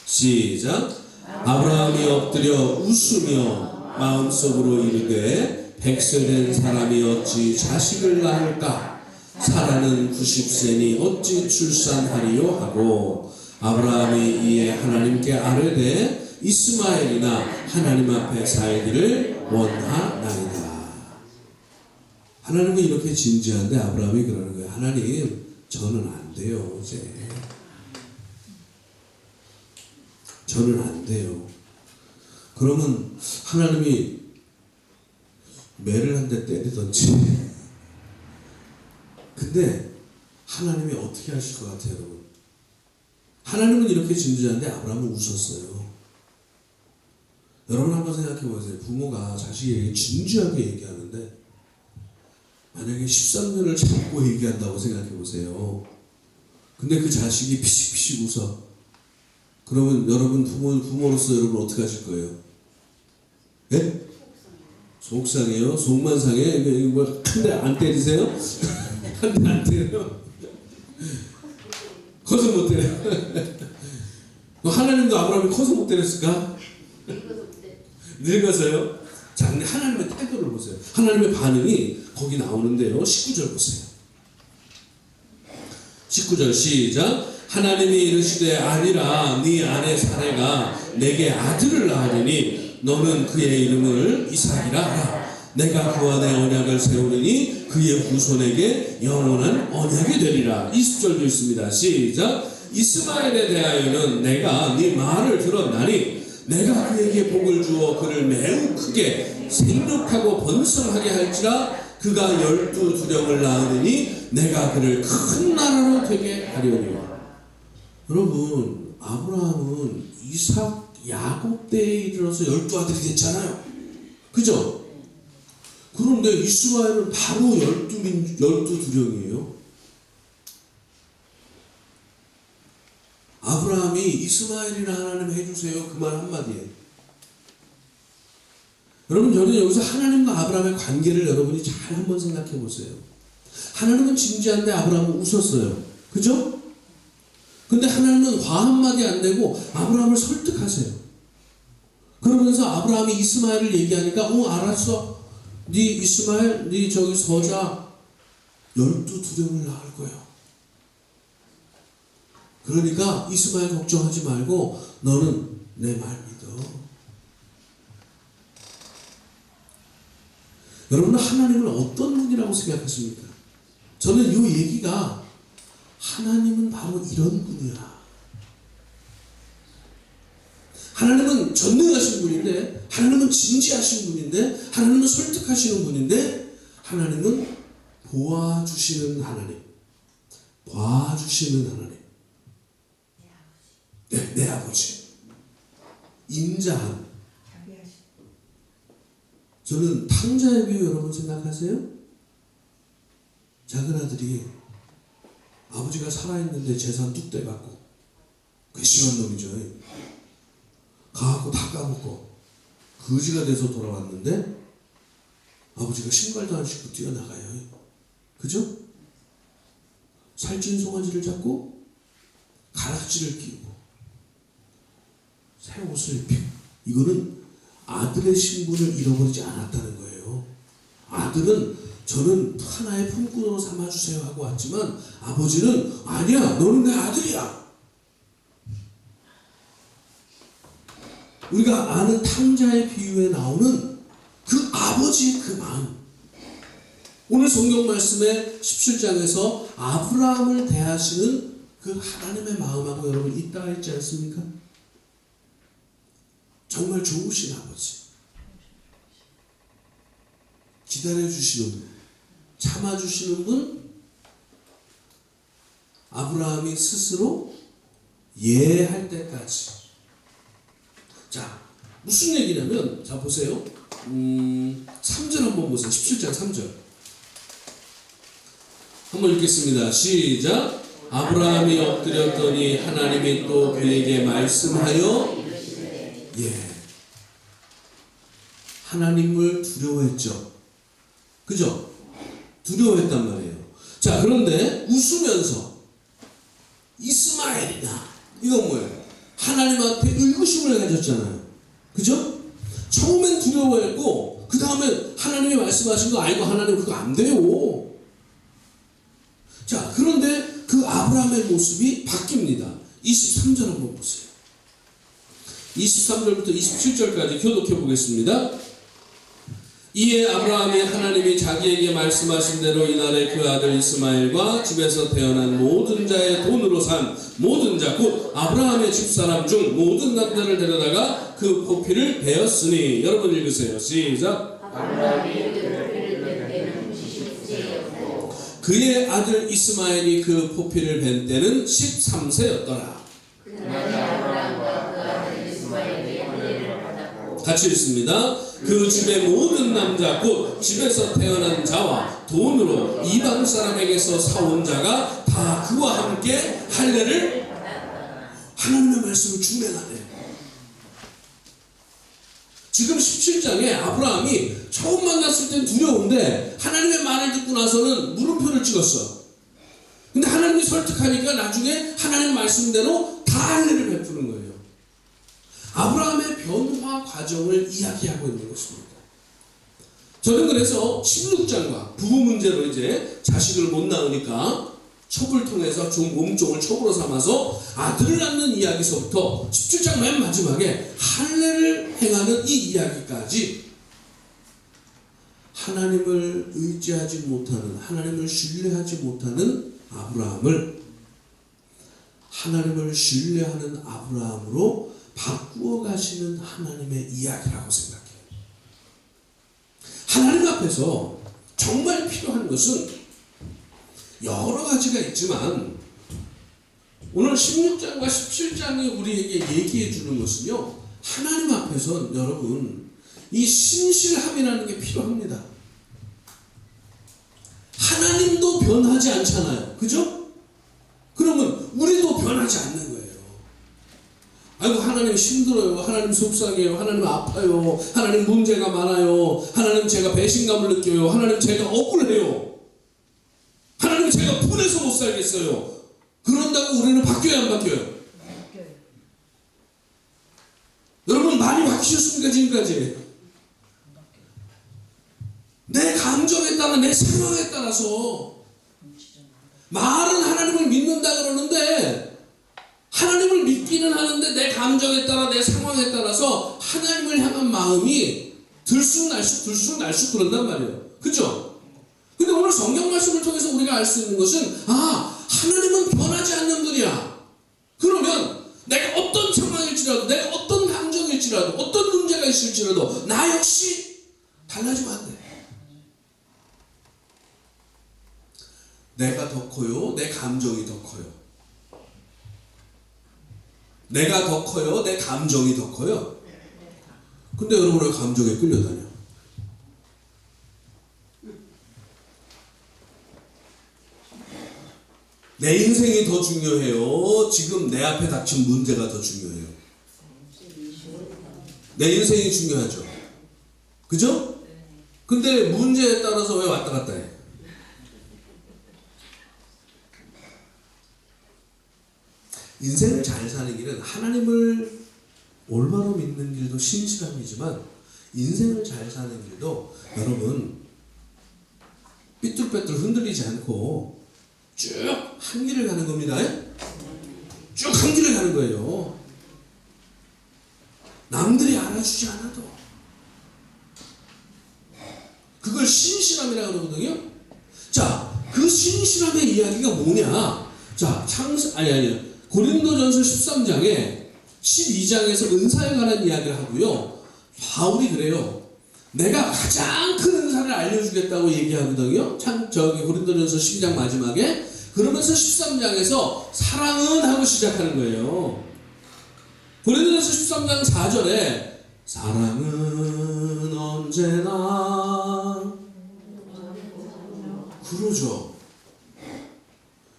시작. 아브라함이 엎드려 웃으며 마음속으로 이르되 백세된 사람이 어찌 자식을 낳을까? 사라는 90세니 어찌 출산하리요? 하고 아브라함이 이에 하나님께 아뢰되 이스마엘이나 하나님 앞에 살기를 원하나이다. 하나님은 이렇게 진지한데 아브라함이 그러는 거예요. 하나님, 저는 안 돼요. 이제 저는 안 돼요. 그러면 하나님이 매를 한 대 때리던지. 근데 하나님이 어떻게 하실 것 같아요, 여러분? 하나님은 이렇게 진지한데 아브라함은 웃었어요. 여러분 한번 생각해 보세요. 부모가 자식에게 진지하게 얘기하는데 만약에 13년을 참고 얘기한다고 생각해 보세요. 근데 그 자식이 피식피식 웃어. 그러면 여러분 부모로서 여러분 어떻게 하실 거예요? 예? 속상해요? 속만 상해? 이거 한 대 안 때리세요? 한 대 안 때려요? 커서 못 때려요? 하나님도 아브라함이 커서 못 때렸을까? 늙어서요? 자, 근데 하나님의 태도를 보세요. 하나님의 반응이 거기 나오는데요. 19절 보세요. 19절 시작. 하나님이 이르시되 아니라 네 아내 사레가 내게 아들을 낳으리니 너는 그의 이름을 이삭이라 하라. 내가 그와 내 언약을 세우리니 그의 후손에게 영원한 언약이 되리라. 20절도 있습니다. 시작. 이스마엘에 대하여는 내가 네 말을 들었나니 내가 그에게 복을 주어 그를 매우 크게 생육하고 번성하게 할지라. 그가 12두령을 낳으니 내가 그를 큰 나라로 되게 하려니와. 여러분, 아브라함은 이삭, 야곱 때에 이르러서 12아들이 됐잖아요. 그죠? 그런데 이스마엘은 바로 12두령이에요. 아브라함이 이스마엘이나 하나님 해주세요. 그 말 한마디에. 여러분, 저는 여기서 하나님과 아브라함의 관계를 여러분이 잘 한번 생각해 보세요. 하나님은 진지한데 아브라함은 웃었어요. 그죠? 근데 하나님은 화 한마디 안 내고 아브라함을 설득하세요. 그러면서 아브라함이 이스마엘을 얘기하니까 알았어. 네 이스마엘, 네 저기 서자 12두령을 낳을 거예요. 그러니까 이스마엘 걱정하지 말고 너는 내 말 믿어. 여러분은 하나님을 어떤 분이라고 생각하십니까? 저는 이 얘기가 하나님은 바로 이런 분이야. 하나님은 전능하신 분인데, 하나님은 진지하신 분인데, 하나님은 설득하시는 분인데, 하나님은 보아주시는 하나님, 봐주시는 하나님. 네, 내 아버지. 인자한. 저는 탕자의 비유 여러분 생각하세요? 작은 아들이 아버지가 살아있는데 재산 뚝 떼갖고 괘씸한 놈이죠. 가갖고 다 까먹고 거지가 돼서 돌아왔는데 아버지가 신발도 안 신고 뛰어나가요. 그죠? 살찐 송아지를 잡고 가락지를 끼우고 새 옷을 입히고. 이거는 아들의 신분을 잃어버리지 않았다는 거예요. 아들은 저는 하나의 품꾼으로 삼아주세요 하고 왔지만 아버지는 아니야, 너는 내 아들이야. 우리가 아는 탕자의 비유에 나오는 그 아버지의 그 마음. 오늘 성경 말씀의 17장에서 아브라함을 대하시는 그 하나님의 마음하고 여러분 있다 있지 않습니까? 정말 좋으신 아버지. 기다려주시는 분, 참아주시는 분, 아브라함이 스스로 예할 때까지. 자, 무슨 얘기냐면, 자, 보세요. 3절 한번 보세요. 17장 3절. 한번 읽겠습니다. 시작. 아브라함이 엎드렸더니 하나님이 또 그에게 말씀하여, 예. 하나님을 두려워했죠. 그죠? 두려워했단 말이에요. 자, 그런데 웃으면서 이스마엘이냐, 이건 뭐예요? 하나님 앞에 의구심을 가졌잖아요. 그죠? 처음엔 두려워했고 그 다음에 하나님이 말씀하신 거 아이고 하나님 그거 안 돼요. 자, 그런데 그 아브라함의 모습이 바뀝니다. 23절 한번 보세요. 23절부터 27절까지 교독해 보겠습니다. 이에 아브라함이 하나님이 자기에게 말씀하신 대로 이날에 그 아들 이스마엘과 집에서 태어난 모든 자의 돈으로 산 모든 자 곧 아브라함의 집사람 중 모든 남자를 데려다가 그 포피를 베었으니. 여러분 읽으세요. 시작. 아브라함이 그 포피를 벤 때는 70세였고 그의 아들 이스마엘이 그 포피를 벤 때는 13세였더라. 그날에 아브라함과 그 아들 이스마엘이 할례를 받았고 같이 읽습니다. 그 집의 모든 남자 곧 집에서 태어난 자와 돈으로 이방 사람에게서 사온 자가 다 그와 함께 할례를 하나님의 말씀을 준행하네. 지금 17장에 아브라함이 처음 만났을 땐 두려운데 하나님의 말을 듣고 나서는 물음표를 찍었어. 근데 하나님이 설득하니까 나중에 하나님 말씀대로 다 할례를 베푸는 거예요. 아브라함의 변화 과정을 이야기하고 있는 것입니다. 저는 그래서 16장과 부부 문제로 이제 자식을 못 낳으니까 첩을 통해서 몸종을 첩으로 삼아서 아들을 낳는 이야기서부터 17장 맨 마지막에 할례를 행하는 이 이야기까지 하나님을 의지하지 못하는, 하나님을 신뢰하지 못하는 아브라함을 하나님을 신뢰하는 아브라함으로 바꾸어 가시는 하나님의 이야기라고 생각해요. 하나님 앞에서 정말 필요한 것은 여러 가지가 있지만 오늘 16장과 17장이 우리에게 얘기해 주는 것은요, 하나님 앞에서 여러분 이 신실함이라는 게 필요합니다. 하나님도 변하지 않잖아요. 그죠? 그러면 우리도 변하지 않는 거예요. 아이고 하나님 힘들어요. 하나님 속상해요. 하나님 아파요. 하나님 문제가 많아요. 하나님 제가 배신감을 느껴요. 하나님 제가 억울해요. 하나님 제가 분해서 못 살겠어요. 그런다고 우리는 바뀌어야 안 바뀌어요? 여러분 많이 바뀌셨습니까 지금까지? 내 감정에 따라 내 상황에 따라서 말은 하나님을 믿는다 그러는데 하나님을 믿기는 하는데 내 감정에 따라 내 상황에 따라서 하나님을 향한 마음이 들쑥날쑥 그런단 말이에요. 그죠? 근데 오늘 성경 말씀을 통해서 우리가 알 수 있는 것은 하나님은 변하지 않는 분이야. 그러면 내가 어떤 상황일지라도 내가 어떤 감정일지라도 어떤 문제가 있을지라도 나 역시 달라지면 안 돼. 내가 더 커요? 내 감정이 더 커요? 내가 더 커요? 내 감정이 더 커요? 근데 여러분 왜 감정에 끌려다녀? 내 인생이 더 중요해요? 지금 내 앞에 닥친 문제가 더 중요해요? 내 인생이 중요하죠. 그죠? 근데 문제에 따라서 왜 왔다 갔다 해? 인생을 잘 사는 길은 하나님을 올바로 믿는 길도 신실함이지만 인생을 잘 사는 길도 여러분 삐뚤빼뚤 흔들리지 않고 쭉 한 길을 가는 겁니다. 쭉 한 길을 가는 거예요. 남들이 알아주지 않아도 그걸 신실함이라고 그러거든요. 자, 그 신실함의 이야기가 뭐냐? 자, 고린도전서 13장에 12장에서 은사에 관한 이야기를 하고요. 바울이 그래요. 내가 가장 큰 은사를 알려주겠다고 얘기하거든요. 참 저기 고린도전서 12장 마지막에. 그러면서 13장에서 사랑은 하고 시작하는 거예요. 고린도전서 13장 4절에 사랑은 언제나 그러죠.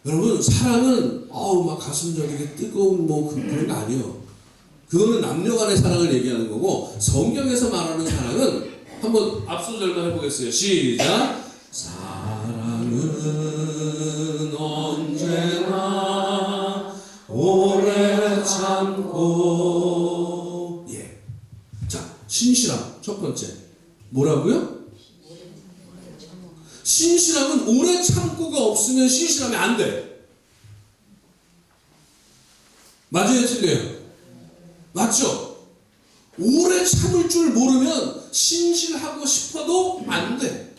여러분 사랑은 막 가슴 저리게 뜨거운 그런 거 아니에요. 그거는 남녀 간의 사랑을 얘기하는 거고 성경에서 말하는 사랑은 한번 앞서 절만 해보겠어요. 시작. 사랑은 언제나 오래 참고. 예. 자, 신실함 첫 번째. 뭐라고요? 신실함은 오래 참고가 없으면 신실함이 안 돼. 맞아요, 틀려요? 맞죠? 오래 참을 줄 모르면 신실하고 싶어도 안 돼.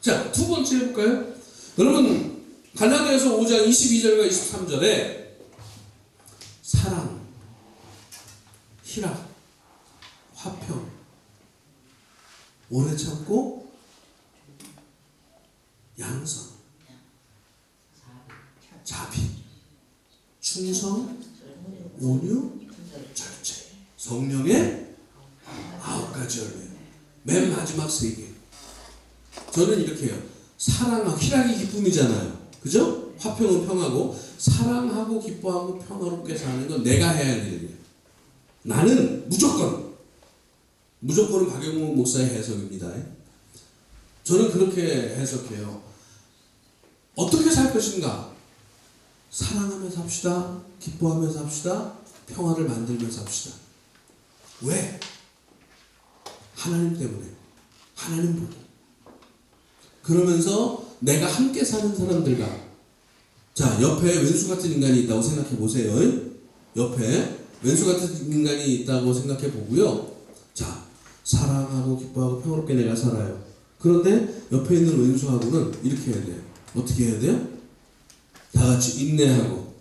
자, 두 번째 해볼까요? 여러분, 갈라디아서 5장 22절과 23절에 사랑, 희락, 화평, 오래 참고, 양선, 자비, 충성, 온유, 절제. 성령의 9가지 열매. 맨 마지막 3개. 저는 이렇게 해요. 사랑하고 희락이 기쁨이잖아요. 그죠? 화평은 평하고 사랑하고 기뻐하고 평화롭게 사는 건 내가 해야 할 일이에요. 나는 무조건은 박영목 목사의 해석입니다. 저는 그렇게 해석해요. 어떻게 살 것인가? 사랑하면서 삽시다. 기뻐하면서 삽시다. 평화를 만들면서 삽시다. 왜? 하나님 때문에. 하나님 보고. 그러면서 내가 함께 사는 사람들과, 자, 옆에 왼수 같은 인간이 있다고 생각해 보세요. 옆에 왼수 같은 인간이 있다고 생각해 보고요. 자, 사랑하고 기뻐하고 평화롭게 내가 살아요. 그런데 옆에 있는 왼수하고는 이렇게 해야 돼요. 어떻게 해야 돼요? 다 같이 인내하고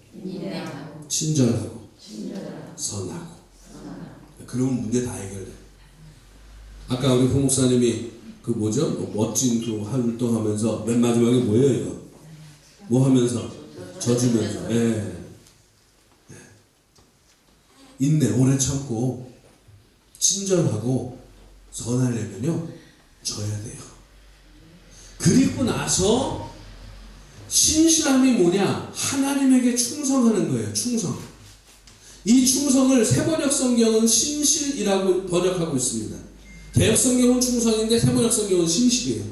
친절하고 선하고. 그러면 문제 다 해결돼. 아까 우리 송 목사님이 멋진 활동하면서 맨 마지막에 뭐예요, 이거? 뭐 하면서? 져주면서. 예. 인내, 오래 참고, 친절하고, 선하려면요, 져야 돼요. 그리고 나서, 신실함이 뭐냐? 하나님에게 충성하는 거예요, 충성. 이 충성을 새번역 성경은 신실이라고 번역하고 있습니다. 개역 성경은 충성인데 새번역 성경은 신실이에요.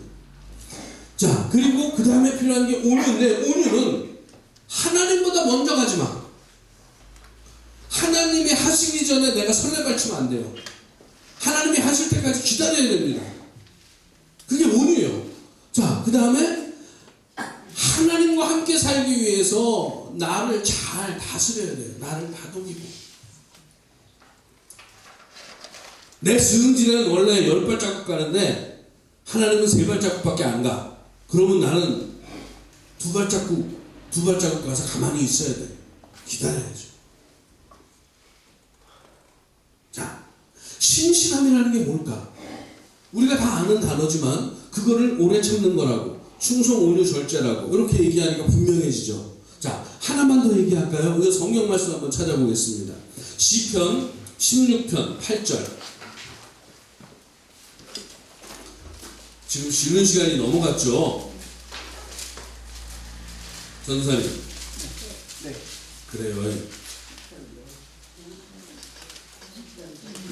자, 그리고 그 다음에 필요한 게 온유인데, 온유는 하나님보다 먼저 가지 마. 하나님이 하시기 전에 내가 설레발치면 안 돼요. 하나님이 하실 때까지 기다려야 됩니다. 그게 온유예요. 자, 그 다음에 하나님과 함께 살기 위해서 나를 잘 다스려야 돼요. 나를 다독이고. 내 승진은 원래 10발자국 가는데 하나님은 3발자국밖에 안 가. 그러면 나는 2발자국 가서 가만히 있어야 돼. 기다려야죠. 자, 신실함이라는 게 뭘까? 우리가 다 아는 단어지만 그거를 오래 참는 거라고, 충성, 온유, 절제라고 이렇게 얘기하니까 분명해지죠. 자, 하나만 더 얘기할까요? 우리가 성경 말씀 한번 찾아보겠습니다. 시편 16편 8절. 지금 쉬는 시간이 넘어갔죠? 전사님. 네. 그래요.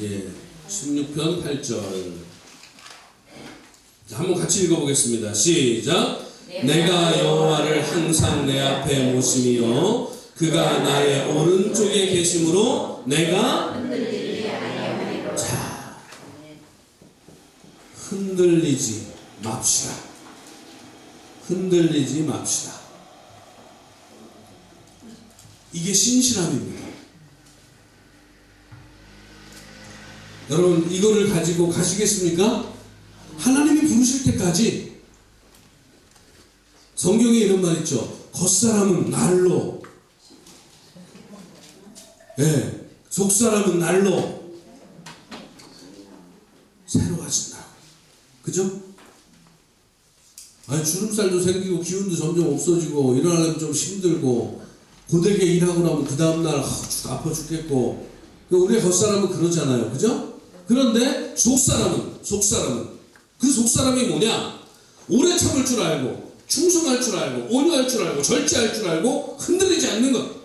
예. 16편 8절. 자, 한번 같이 읽어보겠습니다. 시작. 내가 여호와를 항상 내 앞에 모시며 그가 나의 오른쪽에 계심으로 내가 흔들리지 맙시다. 흔들리지 맙시다. 이게 신실함입니다. 여러분, 이거를 가지고 가시겠습니까? 하나님이 부르실 때까지. 성경에 이런 말 있죠. 겉사람은 날로, 속사람은 날로 새로워진다. 그죠? 아니 주름살도 생기고 기운도 점점 없어지고 일어나면 좀 힘들고 고되게 일하고 나면 그 다음날 아파 죽겠고 우리 겉사람은 그러잖아요. 그죠? 그런데 속사람은 그 속사람이 뭐냐? 오래 참을 줄 알고 충성할 줄 알고 온유할 줄 알고 절제할 줄 알고 흔들리지 않는 것.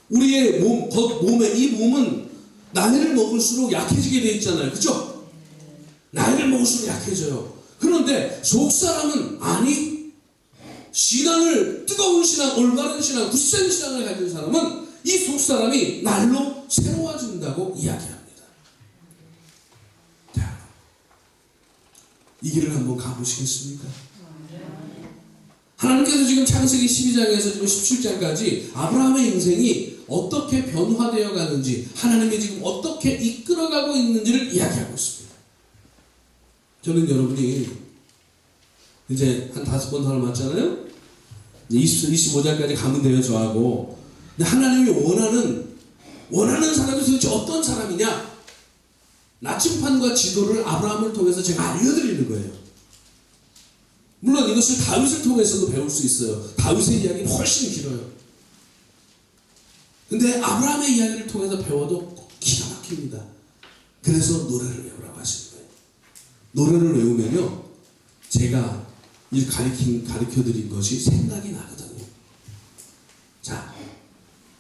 우리의 이 몸은 나이를 먹을수록 약해지게 돼 있잖아요. 그죠? 나이를 먹을수록 약해져요. 그런데 속사람은 아니, 신앙을, 뜨거운 신앙, 올바른 신앙, 굳센 신앙을 가진 사람은 이 속사람이 날로 새로워진다고 이야기합니다. 자, 이 길을 한번 가보시겠습니까? 하나님께서 지금 창세기 12장에서 지금 17장까지 아브라함의 인생이 어떻게 변화되어 가는지, 하나님이 지금 어떻게 이끌어가고 있는지를 이야기하고 있습니다. 저는 여러분이 이제 한 5번 더 남았잖아요? 25장까지 가면 돼요, 저하고. 근데 하나님이 원하는 사람이 도대체 어떤 사람이냐? 나침판과 지도를 아브라함을 통해서 제가 알려드리는 거예요. 물론 이것을 다윗을 통해서도 배울 수 있어요. 다윗의 이야기는 훨씬 길어요. 근데 아브라함의 이야기를 통해서 배워도 기가 막힙니다. 그래서 노래를 외우라고 하시는 거예요. 노래를 외우면요, 제가 가르쳐드린 것이 생각이 나거든요. 자,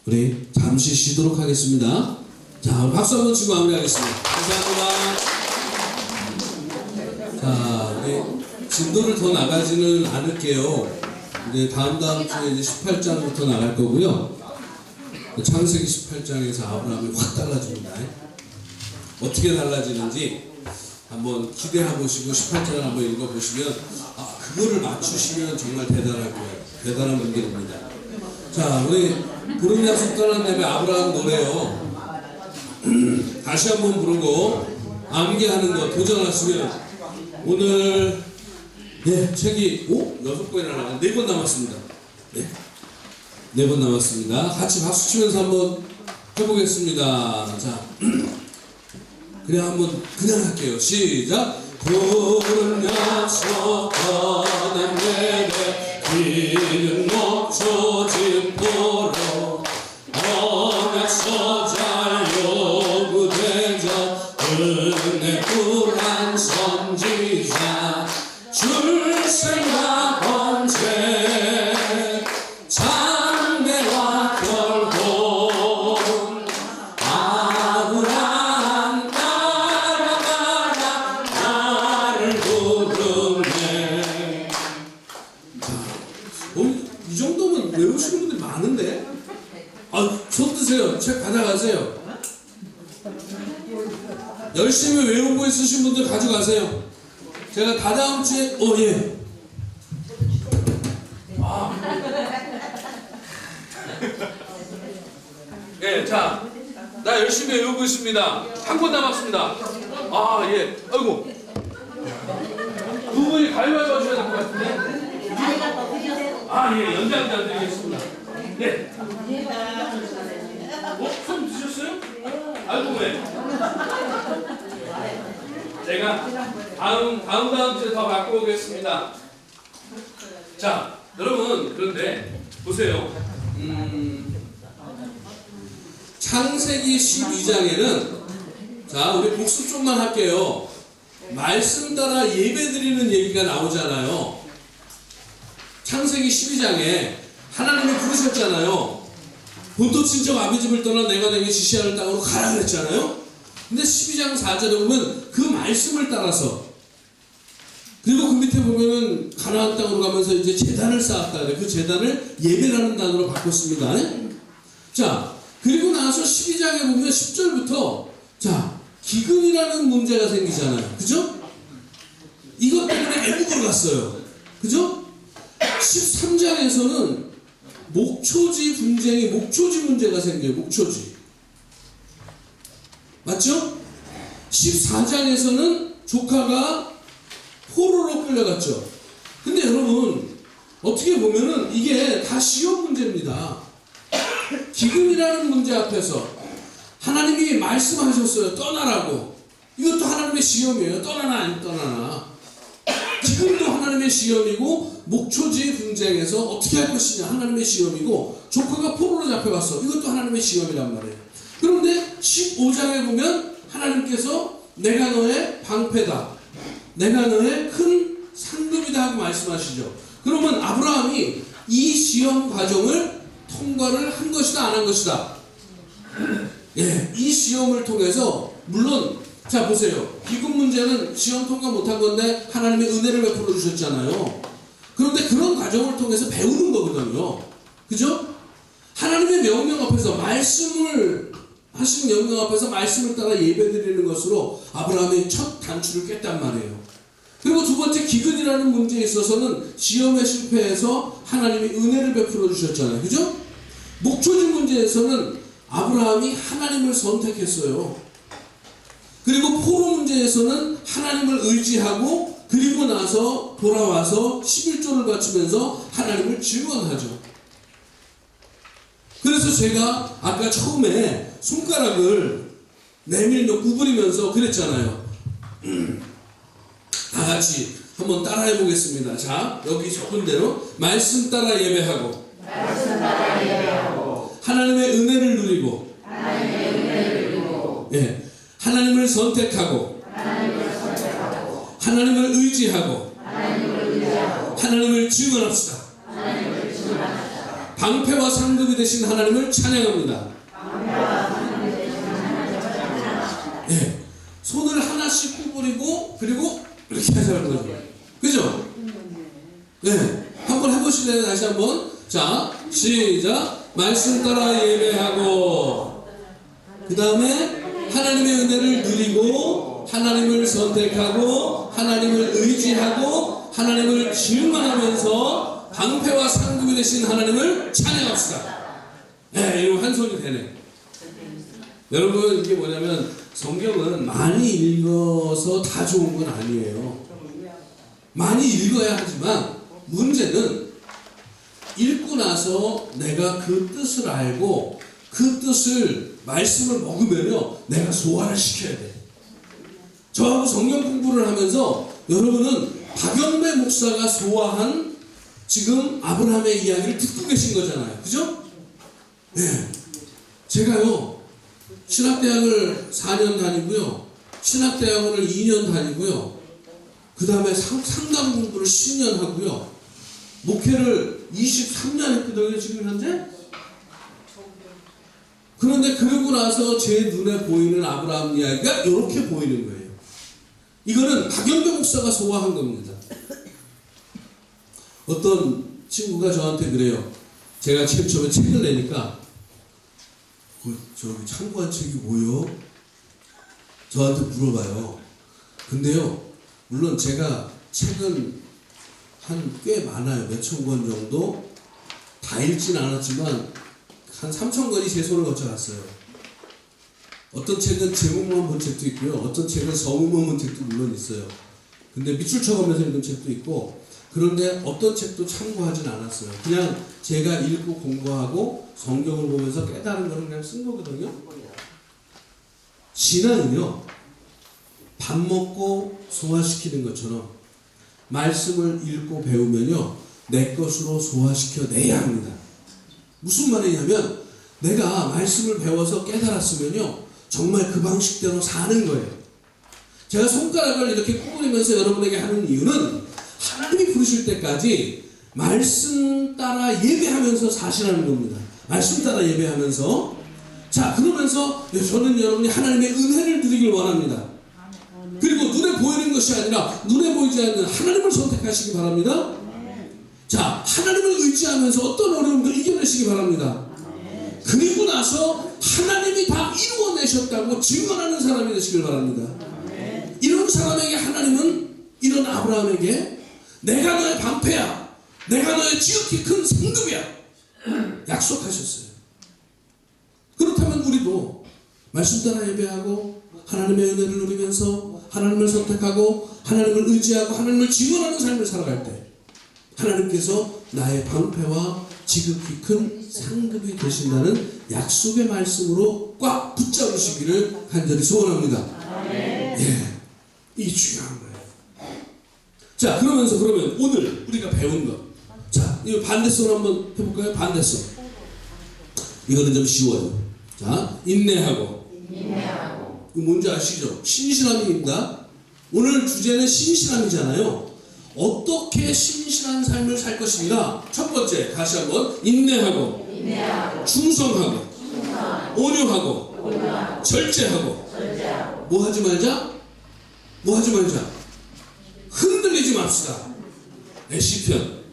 우리 잠시 쉬도록 하겠습니다. 자, 박수 한번 치고 마무리하겠습니다. 감사합니다. 자, 우리 진도를 더 나가지는 않을게요. 이제 다음 주에 이제 18장부터 나갈 거고요. 창세기 18장에서 아브라함이 확 달라집니다. 어떻게 달라지는지 한번 기대해 보시고 18장을 한번 읽어 보시면 그거를 맞추시면 정말 대단할 거예요. 대단한 분들입니다. 자, 우리 부름 약속 떠난 내배 아브라함 노래요. 다시 한번 부르고 암기하는 거 도전하시면 오늘 책이 6권이나 나가 4권 남았습니다. 4권 남았습니다. 같이 박수 치면서 한번 해보겠습니다. 자, 그냥 한번 그냥 할게요. 시작. 부름 약속 떠난 내배 기는 목초 진포로 언약서자 요구되자 은혜 꿀한 선지자 줄 생각 언제 장대와 결혼 아브라함 따라가라 나를 부르네. 이 정도면 외우시는 분들 많은데? 손 드세요. 책 가져가세요. 열심히 외우고 있으신 분들 가져가세요. 제가 다다음 주에 자, 나 열심히 외우고 있습니다. 한 권 남았습니다. 아이고, 두 분이 가위바위보 하셔야 될 것 같은데. 연장자 드리겠습니다. 손 드셨어요? 아이고, 왜? 제가 다음 주에 더 갖고 오겠습니다. 자, 여러분, 그런데 보세요. 창세기 12장에는 자, 우리 복습 좀만 할게요. 말씀 따라 예배 드리는 얘기가 나오잖아요. 창세기 12장에 하나님이 부르셨잖아요. 본토 친척 아비 집을 떠나 내가 내게 지시하는 땅으로 가라 그랬잖아요. 근데 12장 4절에 보면 그 말씀을 따라서, 그리고 그 밑에 보면은 가나안 땅으로 가면서 이제 제단을 쌓았다. 그 제단을 예배라는 단어로 바꿨습니다. 자, 그리고 나서 12장에 보면 10절부터 자, 기근이라는 문제가 생기잖아요. 그죠? 이것 때문에 애국을 갔어요. 그죠? 13장에서는 목초지 분쟁이, 목초지 문제가 생겨요. 목초지. 맞죠? 14장에서는 조카가 포로로 끌려갔죠. 근데 여러분, 어떻게 보면은 이게 다 시험 문제입니다. 기근이라는 문제 앞에서 하나님이 말씀하셨어요. 떠나라고. 이것도 하나님의 시험이에요. 떠나나 아니면 떠나나. 기근도 하나님의 시험이고 목초지 분쟁에서 어떻게 할 것이냐 하나님의 시험이고 조카가 포로로 잡혀갔어. 이것도 하나님의 시험이란 말이에요. 그런데 15장에 보면 하나님께서 내가 너의 방패다. 내가 너의 큰 상급이다 하고 말씀하시죠. 그러면 아브라함이 이 시험 과정을 통과를 한 것이다 안 한 것이다. 예, 이 시험을 통해서 물론 자 보세요. 기근 문제는 시험 통과 못한 건데 하나님의 은혜를 베풀어 주셨잖아요. 그런데 그런 과정을 통해서 배우는 거거든요. 그죠? 하나님의 명령 앞에서 말씀을 하신 명령 앞에서 말씀을 따라 예배드리는 것으로 아브라함의 첫 단추를 깼단 말이에요. 그리고 두 번째 기근이라는 문제에 있어서는 시험에 실패해서 하나님이 은혜를 베풀어 주셨잖아요. 그죠? 목초지 문제에서는 아브라함이 하나님을 선택했어요. 그리고 포로 문제에서는 하나님을 의지하고 그리고 나서 돌아와서 11조를 바치면서 하나님을 증언하죠. 그래서 제가 아까 처음에 손가락을 내밀며 구부리면서 그랬잖아요. 다 같이 한번 따라해 보겠습니다. 자, 여기 적은 대로 말씀 따라 예배하고, 하나님의 은혜를 누리고, 예, 하나님을 선택하고, 하나님을 의지하고, 하나님을 증언합시다. 방패와 상급이 되신 하나님을 찬양합니다. 예, 손을 하나씩 구부리고 그리고 이렇게 하자는 거죠. 그죠? 네, 한번 해보실래요? 다시 한번. 자, 시작. 말씀 따라 예배하고, 그 다음에 하나님의 은혜를 누리고, 하나님을 선택하고, 하나님을 의지하고, 하나님을 증언하면서 방패와 상급이 되신 하나님을 찬양합시다. 네, 이러면 한 손이 되네. 여러분, 이게 뭐냐면 성경은 많이 읽어서 다 좋은 건 아니에요. 많이 읽어야 하지만 문제는 읽고 나서 내가 그 뜻을 알고 그 뜻을 말씀을 먹으면요 내가 소화를 시켜야 돼. 저하고 성경 공부를 하면서 여러분은 박영배 목사가 소화한 지금 아브라함의 이야기를 듣고 계신 거잖아요. 그죠? 네. 제가요 신학대학을 4년 다니고요. 신학대학원을 2년 다니고요. 그 다음에 상담 공부를 10년 하고요. 목회를 23년 했거든요. 지금 현재. 그런데 그러고 나서 제 눈에 보이는 아브라함 이야기가 이렇게 보이는 거예요. 이거는 박영배 목사가 소화한 겁니다. 어떤 친구가 저한테 그래요. 제가 처음에 책을 내니까 저기 참고한 책이 뭐요? 저한테 물어봐요. 근데요, 물론 제가 책은 한 꽤 많아요. 몇천 권 정도. 다 읽진 않았지만 한 3천 권이 제 손을 거쳐갔어요. 어떤 책은 제목만 본 책도 있고요. 어떤 책은 서문만 본 책도 물론 있어요. 근데 밑줄 쳐가면서 읽은 책도 있고, 그런데 어떤 책도 참고하진 않았어요. 그냥 제가 읽고 공부하고 성경을 보면서 깨달은 거는 그냥 쓴 거거든요. 신앙은요, 밥 먹고 소화시키는 것처럼 말씀을 읽고 배우면요 내 것으로 소화시켜 내야 합니다. 무슨 말이냐면 내가 말씀을 배워서 깨달았으면요 정말 그 방식대로 사는 거예요. 제가 손가락을 이렇게 구부리면서 여러분에게 하는 이유는 하나님이 부르실 때까지 말씀 따라 예배하면서 사시라는 겁니다. 말씀 따라 예배하면서. 자, 그러면서 저는 여러분이 하나님의 은혜를 누리길 원합니다. 그리고 눈에 보이는 것이 아니라 눈에 보이지 않는 하나님을 선택하시기 바랍니다. 자, 하나님을 의지하면서 어떤 어려움도 이겨내시기 바랍니다. 그리고 나서 하나님이 다 이루어내셨다고 증언하는 사람이 되시길 바랍니다. 이런 사람에게 하나님은 이런 아브라함에게 내가 너의 방패야, 내가 너의 지극히 큰 상급이야 약속하셨어요. 그렇다면 우리도 말씀 따라 예배하고 하나님의 은혜를 누리면서 하나님을 선택하고 하나님을 의지하고 하나님을 증언하는 삶을 살아갈 때 하나님께서 나의 방패와 지극히 큰 상급이 되신다는 약속의 말씀으로 꽉 붙잡으시기를 간절히 소원합니다. 예, 이게 중요한 거예요. 자, 그러면 오늘 우리가 배운 것, 자, 이 반대손 한번 해볼까요? 반대손. 이거는 좀 쉬워요. 자, 인내하고. 이거 뭔지 아시죠? 신실함입니다. 오늘 주제는 신실함이잖아요. 어떻게 신실한 삶을 살 것인가? 첫 번째, 다시 한번 인내하고, 충성하고, 온유하고, 절제하고. 뭐 하지 말자? 흔들리지 맙시다. 네, 시편.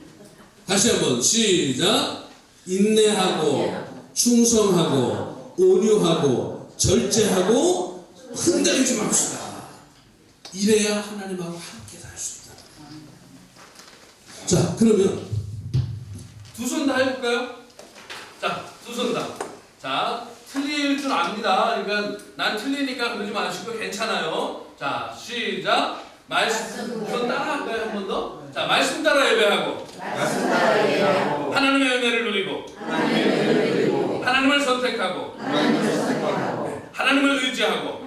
다시 한번 시작. 인내하고, 충성하고, 온유하고, 절제하고, 흔들리지 맙시다. 이래야 하나님하고 함께 살 수 있다. 자, 그러면 두 손 다 해볼까요? 자, 두 손 다. 자, 틀릴 줄 압니다. 그러니까 난 틀리니까 그러지 마시고 괜찮아요. 자, 시작. 말씀 손 따라 할까요? 한 번 더. 자, 말씀 따라 예배하고, 하나님의 은혜를 누리고, 하나님을 선택하고, 하나님을 의지하고,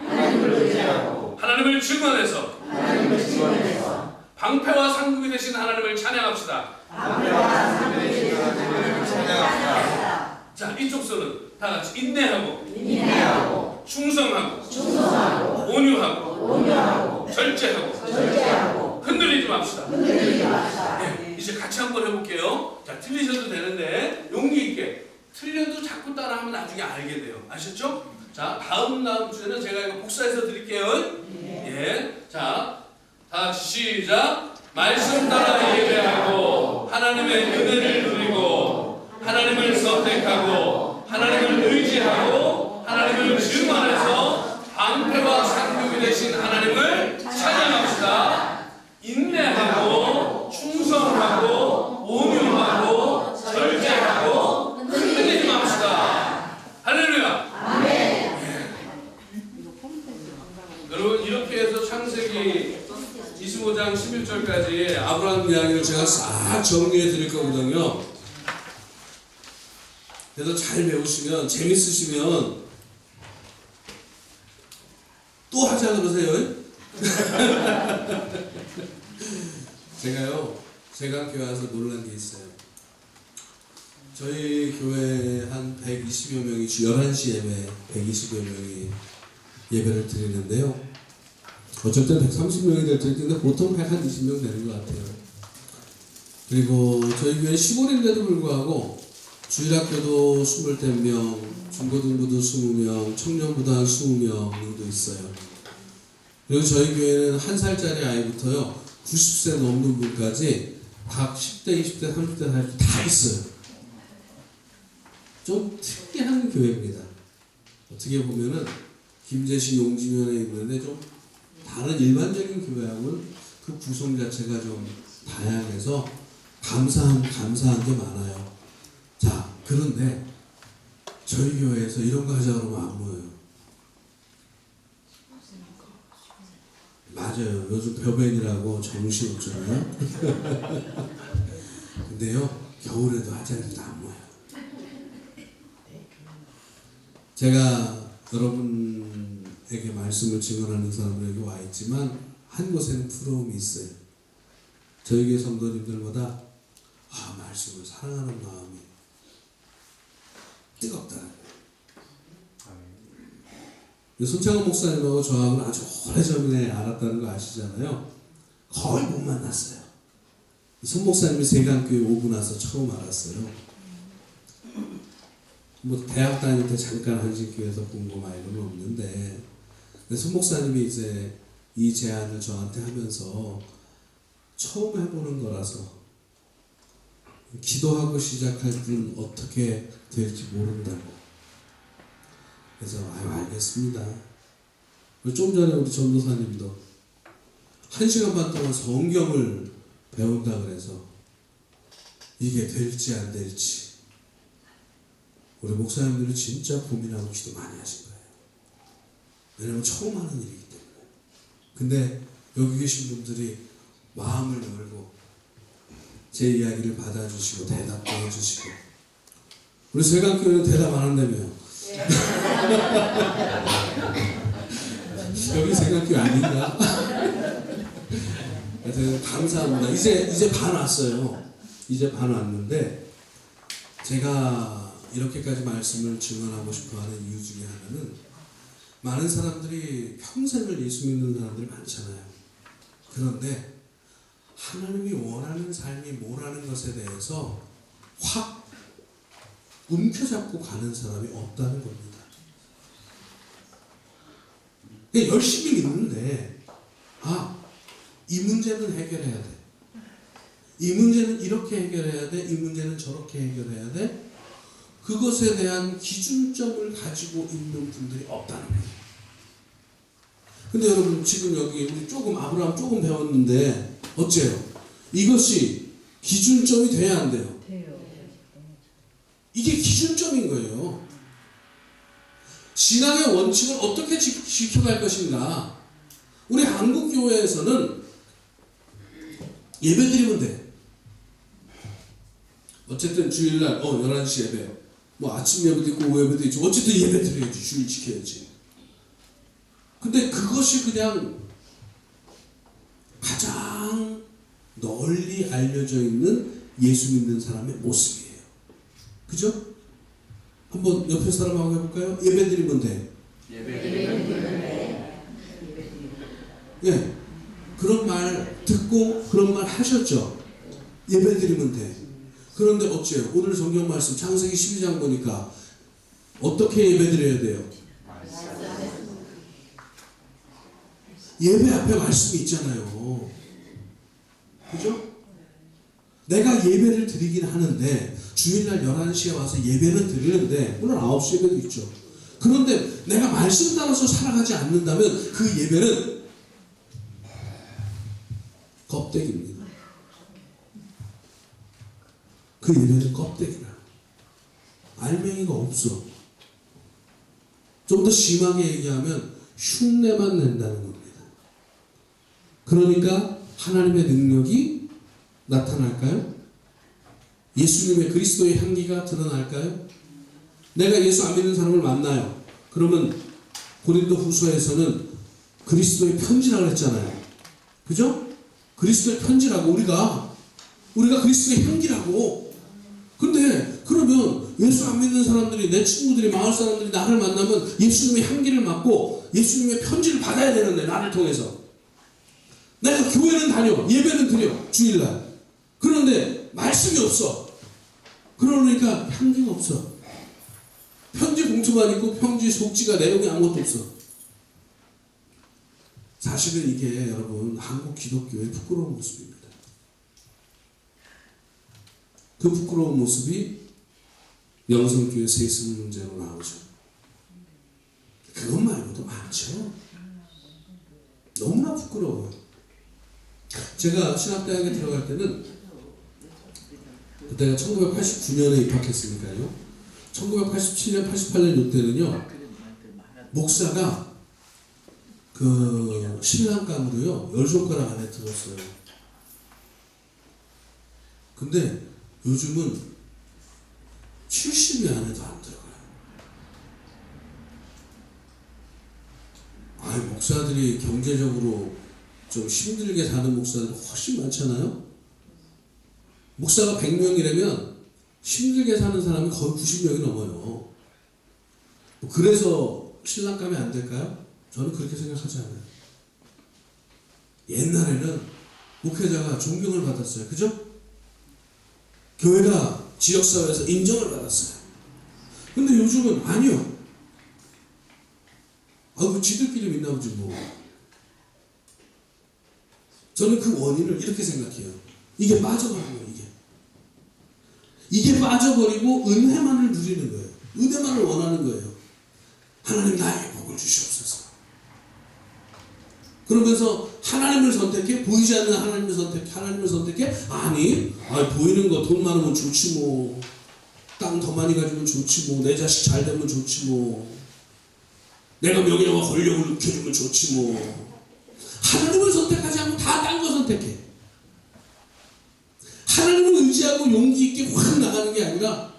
하나님을 증언해서 방패와 상급이 되신 하나님을 찬양합시다. 자, 이쪽 손은 다 같이 인내하고, 충성하고, 온유하고, 절제하고, 흔들리지 맙시다. 네, 이제 같이 한번 해볼게요. 자, 틀리셔도 되는데 용기 있게. 틀려도 자꾸 따라하면 나중에 알게 돼요. 아셨죠? 자, 다음 주에는 제가 이거 복사해서 드릴게요. 예. 자, 다 같이 시작. 말씀 따라 예배하고, 하나님의 은혜를 누리고, 하나님을 선택하고, 하나님을 의지하고, 하나님을 증언해서 방패와 상급이 되신 하나님을 찬양합시다. 인내하고, 충성하고, 온유하고, 절제하고, 흔들리지 맙시다. 할렐루야. 여러분, 이렇게 해서 창세기 25장 11절까지 아브라함 이야기를 제가 싹 정리해 드릴 거거든요. 그래서 잘 배우시면, 재밌으시면 또 하자 그러세요. 제가 교회 와서 놀란 게 있어요. 저희 교회 한 120여 명이 11시 예배 120여 명이 예배를 드리는데요. 어쩔 땐 130명이 될 때도 있는데 보통 120명 되는 것 같아요. 그리고 저희 교회 시골인데도 불구하고 주일학교도 20명, 중고등부도 20명, 청년부도 한 20명 정도 있어요. 그리고 저희 교회는 1살짜리 아이부터요 90세 넘는 분까지 각 10대, 20대, 30대, 40대 다 있어요. 좀 특이한 교회입니다. 어떻게 보면은 김제시 용지면에 있는데 좀 다른 일반적인 교회하고는 그 구성 자체가 좀 다양해서 감사한 게 많아요. 자, 그런데 저희 교회에서 이런 거 하자 그러면 안 모여요. 맞아요. 요즘 벼벤이라고 정신없잖아요. 근데요, 겨울에도 하자 해도 안 모여요. 제가 여러분에게 말씀을 증언하는 사람들에게 와 있지만 한 곳에는 부러움이 있어요. 저희 교회 성도님들보다 말씀을 사랑하는 마음이 뜨겁다는 거예요. 손창원 목사님하고 저하고는 아주 오래전에 알았다는 거 아시잖아요. 거의 못 만났어요. 손 목사님이 세강교회 오고 나서 처음 알았어요. 뭐 대학 다닐 때 잠깐 한신교회에서 본 거 말고는 없는데, 손 목사님이 이제 이 제안을 저한테 하면서 처음 해보는 거라서 기도하고 시작할 때는 어떻게 될지 모른다고. 그래서 알겠습니다. 좀 전에 우리 전도사님도 1시간 반 동안 성경을 배운다 그래서 이게 될지 안 될지 우리 목사님들은 진짜 고민하고 기도 많이 하신 거예요. 왜냐면 처음 하는 일이기 때문에. 근데 여기 계신 분들이 마음을 열고 제 이야기를 받아주시고 대답도 해주시고 우리 세강교회는 대답 안 한다며요. 여기 세강교회 아닌가? 하여튼 감사합니다. 이제 반 왔어요. 이제 반 왔는데 제가 이렇게까지 말씀을 증언하고 싶어하는 이유 중에 하나는 많은 사람들이 평생을 예수 믿는 사람들이 많잖아요. 그런데 하나님이 원하는 삶이 뭐라는 것에 대해서 확 움켜잡고 가는 사람이 없다는 겁니다. 열심히 믿는데 이 문제는 해결해야 돼. 이 문제는 이렇게 해결해야 돼. 이 문제는 저렇게 해결해야 돼. 그것에 대한 기준점을 가지고 있는 분들이 없다는 거예요. 근데 여러분 지금 여기 우리 아브라함 조금 배웠는데 어째요? 이것이 기준점이 돼야 안 돼요? 이게 기준점인 거예요. 신앙의 원칙을 어떻게 지켜갈 것인가? 우리 한국 교회에서는 예배드리면 돼. 어쨌든 주일날 11시 예배, 뭐 아침 예배도 있고 오후 예배도 있고 어쨌든 예배드려야지. 주일 지켜야지. 근데 그것이 그냥 가장 널리 알려져 있는 예수 믿는 사람의 모습이에요. 그죠? 한번 옆에 사람하고 해볼까요? 예배드리면 돼. 예. 그런 말 듣고 그런 말 하셨죠? 예배드리면 돼. 그런데 어째요? 오늘 성경 말씀 창세기 12장 보니까 어떻게 예배드려야 돼요? 예배 앞에 말씀이 있잖아요. 그죠? 내가 예배를 드리긴 하는데 주일날 11시에 와서 예배는 드리는데 물론 9시 예배도 있죠. 그런데 내가 말씀 따라서 살아가지 않는다면 그 예배는 껍데기입니다. 그 예배는 껍데기라. 알맹이가 없어. 좀 더 심하게 얘기하면 흉내만 낸다는 겁니다. 그러니까 하나님의 능력이 나타날까요? 예수님의 그리스도의 향기가 드러날까요? 내가 예수 안 믿는 사람을 만나요. 그러면 고린도 후서에서는 그리스도의 편지라고 했잖아요. 그죠? 그리스도의 편지라고 우리가 그리스도의 향기라고. 근데 그러면 예수 안 믿는 사람들이 내 친구들이 마을 사람들이 나를 만나면 예수님의 향기를 맡고 예수님의 편지를 받아야 되는데 나를 통해서 내가 교회는 다녀 예배는 드려 주일날. 그런데 말씀이 없어. 그러니까 향기가 없어. 편지 봉투만 있고 편지 속지가 내용이 아무것도 없어. 사실은 이게 여러분 한국 기독교의 부끄러운 모습입니다. 그 부끄러운 모습이 영성교회 세습 문제로 나오죠. 그것 말고도 많죠. 너무나 부끄러워요. 제가 신학대학에 들어갈 때는 그때가 1989년에 입학했으니까요. 1987년, 88년 이때는요. 목사가 그 신랑감으로요 10손가락 안에 들었어요. 근데 요즘은 70이 안에도 안 들어가요. 목사들이 경제적으로 좀 힘들게 사는 목사들 훨씬 많잖아요. 목사가 100명이라면 힘들게 사는 사람이 거의 90명이 넘어요. 그래서 신랑감이 안 될까요? 저는 그렇게 생각하지 않아요. 옛날에는 목회자가 존경을 받았어요. 그죠? 교회가 지역사회에서 인정을 받았어요. 근데 요즘은 아니요. 지들끼리 믿나 보지 뭐. 저는 그 원인을 이렇게 생각해요. 이게 빠져버린 거예요. 이게 빠져버리고 은혜만을 누리는 거예요. 은혜만을 원하는 거예요. 하나님 나에게 복을 주시옵소서. 그러면서 하나님을 선택해? 보이지 않는 하나님을 선택해? 아니, 보이는 거 돈 많으면 좋지 뭐. 땅 더 많이 가지면 좋지 뭐. 내 자식 잘 되면 좋지 뭐. 내가 명예와 권력을 느껴주면 좋지 뭐. 하나님을 선택하지 않고 다 딴 거 선택해. 하나님을 의지하고 용기 있게 확 나가는 게 아니라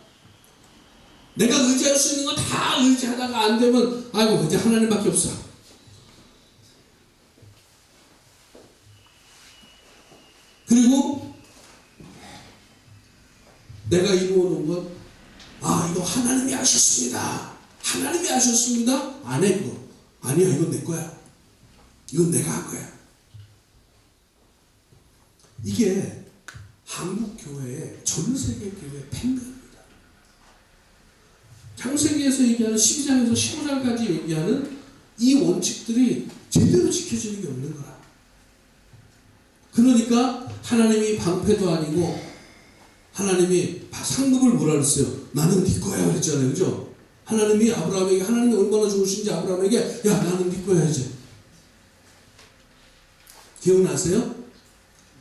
내가 의지할 수 있는 건 다 의지하다가 안 되면 아이고 이제 하나님밖에 없어. 그리고 내가 이루어놓은 건 이거 하나님이 하셨습니다. 하나님이 하셨습니다. 안 해 그거. 아니야 이건 내 거야. 이건 내가 한 거야. 이게 한국 교회의 전 세계 교회의 팽배입니다. 창세기에서 얘기하는 12장에서 15장까지 얘기하는 이 원칙들이 제대로 지켜지는 게 없는 거야. 그러니까 하나님이 방패도 아니고 하나님이 상급을 뭐라 그랬어요? 나는 네 거야 그랬잖아요. 그죠? 하나님이 아브라함에게 하나님이 얼마나 좋으신지 아브라함에게 야 나는 네 거야 이제. 기억나세요?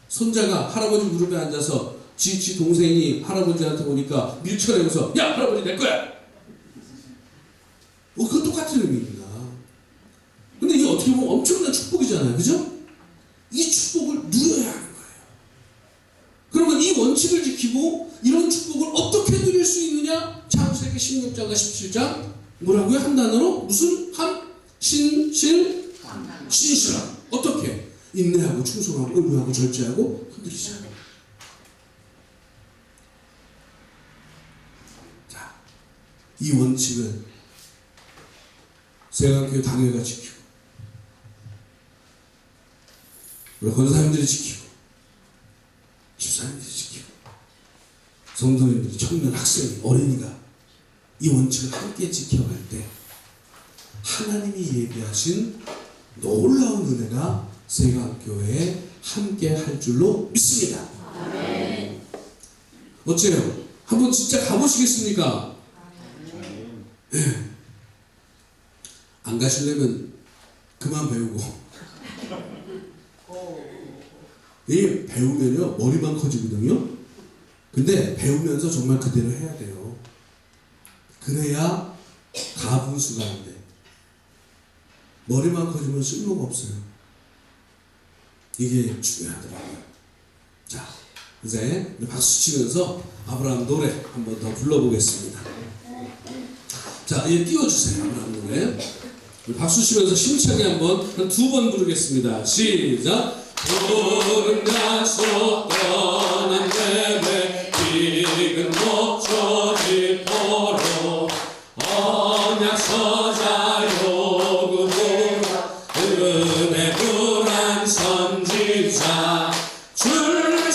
손자가 할아버지 무릎에 앉아서 지 동생이 할아버지한테 오니까 밀쳐내면서 야 할아버지 내 거야. 그건 똑같은 의미입니다. 근데 이게 어떻게 보면 엄청난 축복이잖아요. 그죠? 이 축복을 누려야 하는 거예요. 그러면 이 원칙을 지키고 이런 축복을 어떻게 누릴 수 있느냐? 창세기 16장과 17장 뭐라고요? 한 단어로 무슨? 신실함. 어떻게? 인내하고 충성하고 의무하고 절제하고 흔들리지 않아. 자, 이 원칙을 세강교회 당회가 지키고 우리 권사님들이 지키고 집사님들이 지키고 성도님들이 청년 학생이 어린이가 이 원칙을 함께 지켜갈 때 하나님이 예비하신 놀라운 은혜가 세강교회에 함께 할 줄로 믿습니다. 아멘. 어째요? 한번 진짜 가보시겠습니까? 네. 안 가시려면 그만 배우고 이 배우면요 머리만 커지거든요. 근데 배우면서 정말 그대로 해야 돼요. 그래야 가분수가 안 돼. 머리만 커지면 쓸모가 없어요. 이게 중요하더라고요. 자, 이제 박수 치면서 아브라함 노래 한 번 더 불러보겠습니다. 자, 얘 띄워주세요. 아브라함 노래. 박수 치면서 심차게 한번 한 2번 부르겠습니다. 시작. 푸른 약속 떠난 내외 익은 목초 짚어로 언약 서자 요구로 은혜 불안 선지자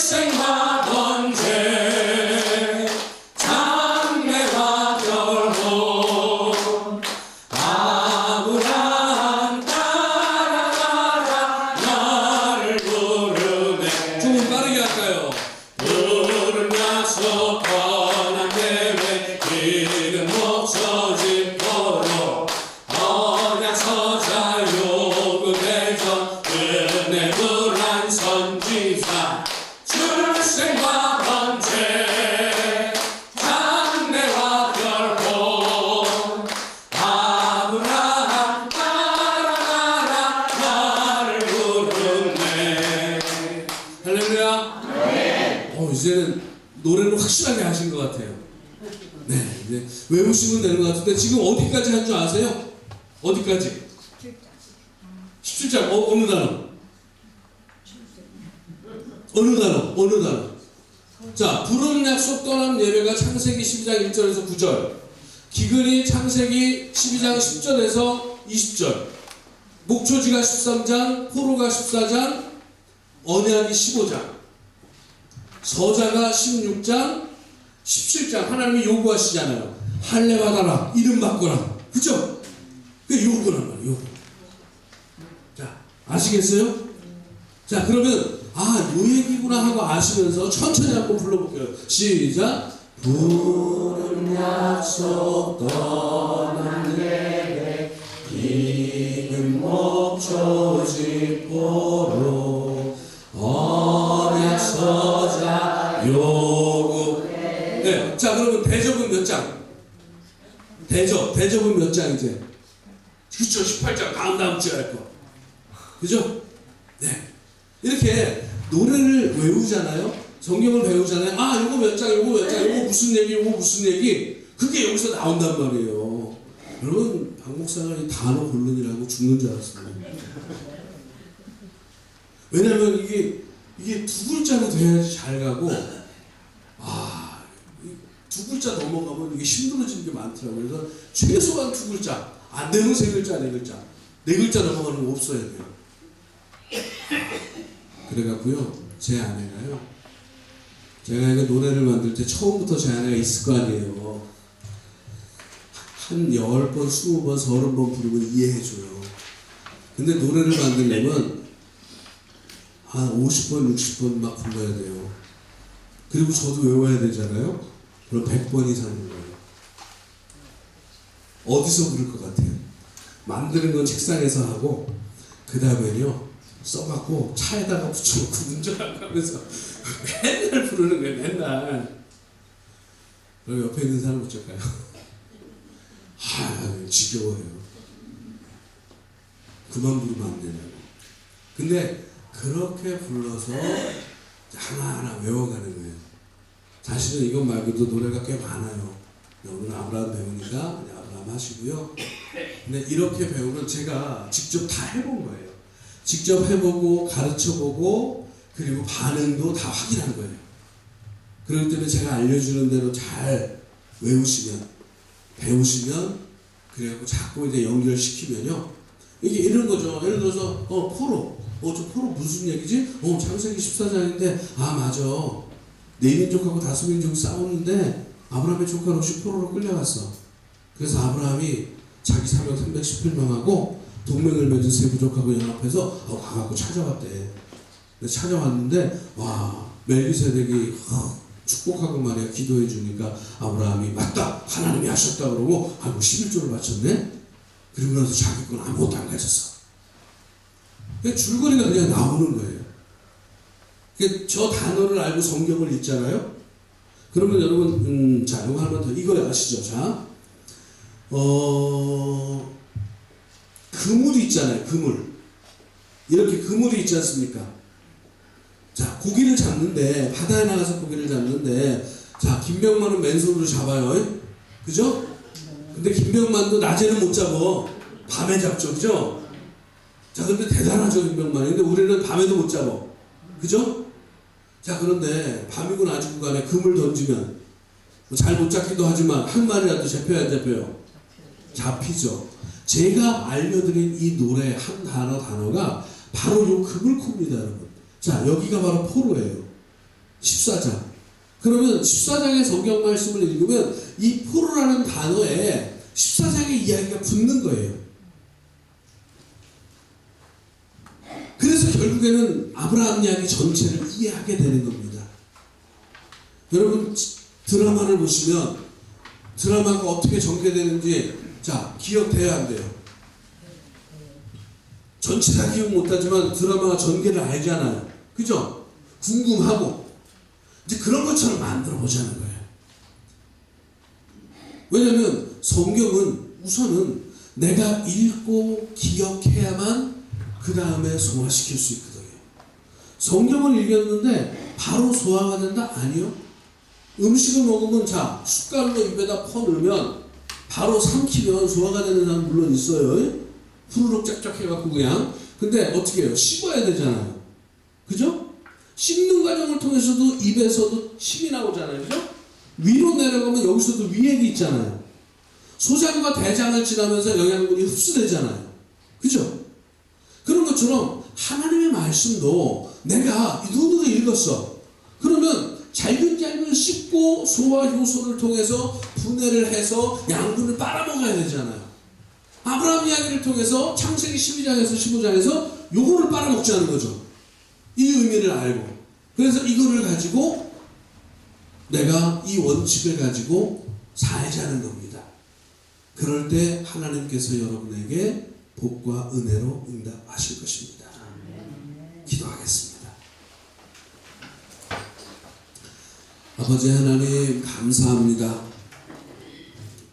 출생하던 죄 장래와 결혼 아브라함 따라가라 나를 부르네. 조금 빠르게 할까요? 푸른 약속 떠난 내외 익은 목초 짚어로 언약 서자 요구 대전 은혜 불안 선지자 출생과 번째 장래와 결혼 아브라함 따라가라 나를 부르네. 할렐루야. 이제는 노래를 확실하게 하신 것 같아요. 네, 이제 외우시면 되는 것 같은데 지금 어디까지 한 줄 아세요? 어디까지? 17장 어느 단어? 어느 단어? 어느 단어? 자, 부름 약속 떠난 예배가 창세기 12장 1절에서 9절, 기근이 창세기 12장 10절에서 20절, 목초지가 13장, 포로가 14장, 언약이 15장, 서자가 16장, 17장 하나님이 요구하시잖아요. 할례 받아라, 이름 바꿔라, 그죠? 그게 요구란 말이에요. 요구. 자, 아시겠어요? 자, 그러면 요 얘기구나 하고 아시면서 천천히 한번 불러볼게요. 시작. 푸른 약속 떠난 예배 익은 목초 짚고로 언약 서자 요구. 네, 자 그러면 대접은 몇 장? 대접은 몇 장 이제? 그쵸, 18장 다음 주에 할 거. 그죠? 네. 이렇게 노래를 외우잖아요. 성경을 배우잖아요. 요거 몇 장, 요거 몇 장, 요거 무슨 얘기, 요거 무슨 얘기. 그게 여기서 나온단 말이에요. 여러분, 박 목사가 이 단어 본론이라고 죽는 줄 알았어요. 왜냐면 이게 두 글자로 돼야지 잘 가고, 두 글자 넘어가면 이게 힘들어지는 게 많더라고요. 그래서 최소한 두 글자, 안 되면 세 글자, 네 글자. 네 글자 넘어가는 거 없어야 돼요. 그래갖고요, 제 아내가요, 제가 이거 노래를 만들 때 처음부터 제 아내가 있을 거 아니에요. 한 10번, 20번, 30번 부르면 이해해줘요. 근데 노래를 만들려면 한 50번, 60번 막 불러야 돼요. 그리고 저도 외워야 되잖아요. 그럼 100번 이상 불러요. 어디서 부를 것 같아요? 만드는 건 책상에서 하고, 그 다음에요, 써갖고 차에다가 붙여놓고 운전하면서 맨날 부르는 거예요. 맨날. 그럼 옆에 있는 사람 어쩔까요? 지겨워요. 그만 부르면 안 되냐고. 근데 그렇게 불러서 하나하나 외워가는 거예요. 사실은 이것 말고도 노래가 꽤 많아요. 오늘 아브라함 배우니까 아브라함 하시고요. 근데 이렇게 배우면 제가 직접 다 해본 거예요. 직접 해보고 가르쳐보고 그리고 반응도 다 확인한 거예요. 그렇기 때문에 제가 알려주는 대로 잘 외우시면, 배우시면, 그래갖고 자꾸 이제 연결시키면요, 이게 이런 거죠. 예를 들어서 포로, 저 포로 무슨 얘기지? 창세기 14장인데 맞아, 네 민족하고 다섯 민족 싸우는데 아브라함의 조카 롯이 포로로 끌려갔어. 그래서 아브라함이 자기 사명 318명하고 동맹을 맺은 세 부족하고 연합해서 가갖고 찾아왔대. 찾아왔는데 멜기세덱이 축복하고 말이야 기도해 주니까 아브라함이 맞다, 하나님이 하셨다 그러고 11조를 바쳤네. 그리고 나서 자기 건 아무것도 안 가졌어. 줄거리가 그냥 나오는 거예요. 저 단어를 알고 성경을 읽잖아요. 그러면 여러분, 자, 이거 하나만 더, 이거 아시죠? 자, 그물이 있잖아요. 그물. 이렇게 그물이 있지 않습니까? 자, 고기를 잡는데, 바다에 나가서 고기를 잡는데, 자, 김병만은 맨손으로 잡아요. 그죠? 근데 김병만도 낮에는 못 잡아. 밤에 잡죠. 그죠? 자, 근데 대단하죠, 김병만이. 근데 우리는 밤에도 못 잡아. 그죠? 자, 그런데 밤이고 낮이고 간에 금을 던지면 잘 못 잡기도 하지만 한 마리라도 잡혀야 안 잡혀요? 잡히죠. 제가 알려드린 이 노래 한 단어가 바로 요 그물코입니다, 여러분. 자, 여기가 바로 포로예요. 14장. 그러면 14장의 성경 말씀을 읽으면 이 포로라는 단어에 14장의 이야기가 붙는 거예요. 그래서 결국에는 아브라함 이야기 전체를 이해하게 되는 겁니다. 여러분, 드라마를 보시면 드라마가 어떻게 전개되는지 자, 기억돼야 한대요. 전체 다 기억 못하지만 드라마가 전개를 알잖아요. 그죠? 궁금하고 이제 그런 것처럼 만들어 보자는 거예요. 왜냐하면 성경은 우선은 내가 읽고 기억해야만 그 다음에 소화시킬 수 있거든요. 성경을 읽었는데 바로 소화가 된다? 아니요. 음식을 먹으면 자, 숟갈로 입에다 퍼넣으면 바로 삼키면 소화가 되는 사람 물론 있어요. 후루룩 쫙쫙 해갖고 그냥. 근데 어떻게 해요? 씹어야 되잖아요. 그죠? 씹는 과정을 통해서도 입에서도 침이 나오잖아요. 그죠? 위로 내려가면 여기서도 위액이 있잖아요. 소장과 대장을 지나면서 영양분이 흡수되잖아요. 그죠? 그런 것처럼 하나님의 말씀도 내가 눈으로 읽었어. 그러면 잘근잘근 씹고 소화 효소를 통해서 분해를 해서 양분을 빨아먹어야 되잖아요. 아브라함 이야기를 통해서 창세기 12장에서 15장에서 요거를 빨아먹자는 거죠. 이 의미를 알고. 그래서 이거를 가지고 내가 이 원칙을 가지고 살자는 겁니다. 그럴 때 하나님께서 여러분에게 복과 은혜로 응답하실 것입니다. 기도하겠습니다. 아버지 하나님 감사합니다.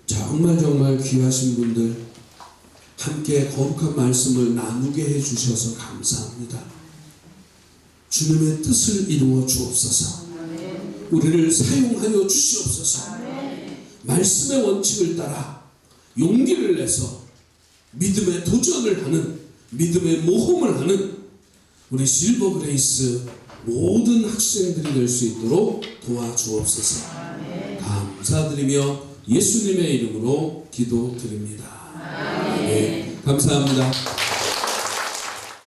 정말 귀하신 분들 함께 거룩한 말씀을 나누게 해주셔서 감사합니다. 주님의 뜻을 이루어 주옵소서. 우리를 사용하여 주시옵소서. 말씀의 원칙을 따라 용기를 내서 믿음의 도전을 하는, 믿음의 모험을 하는 우리 실버 그레이스 모든 학생들이 될 수 있도록 도와주옵소서. 감사드리며 예수님의 이름으로 기도드립니다. 네, 감사합니다.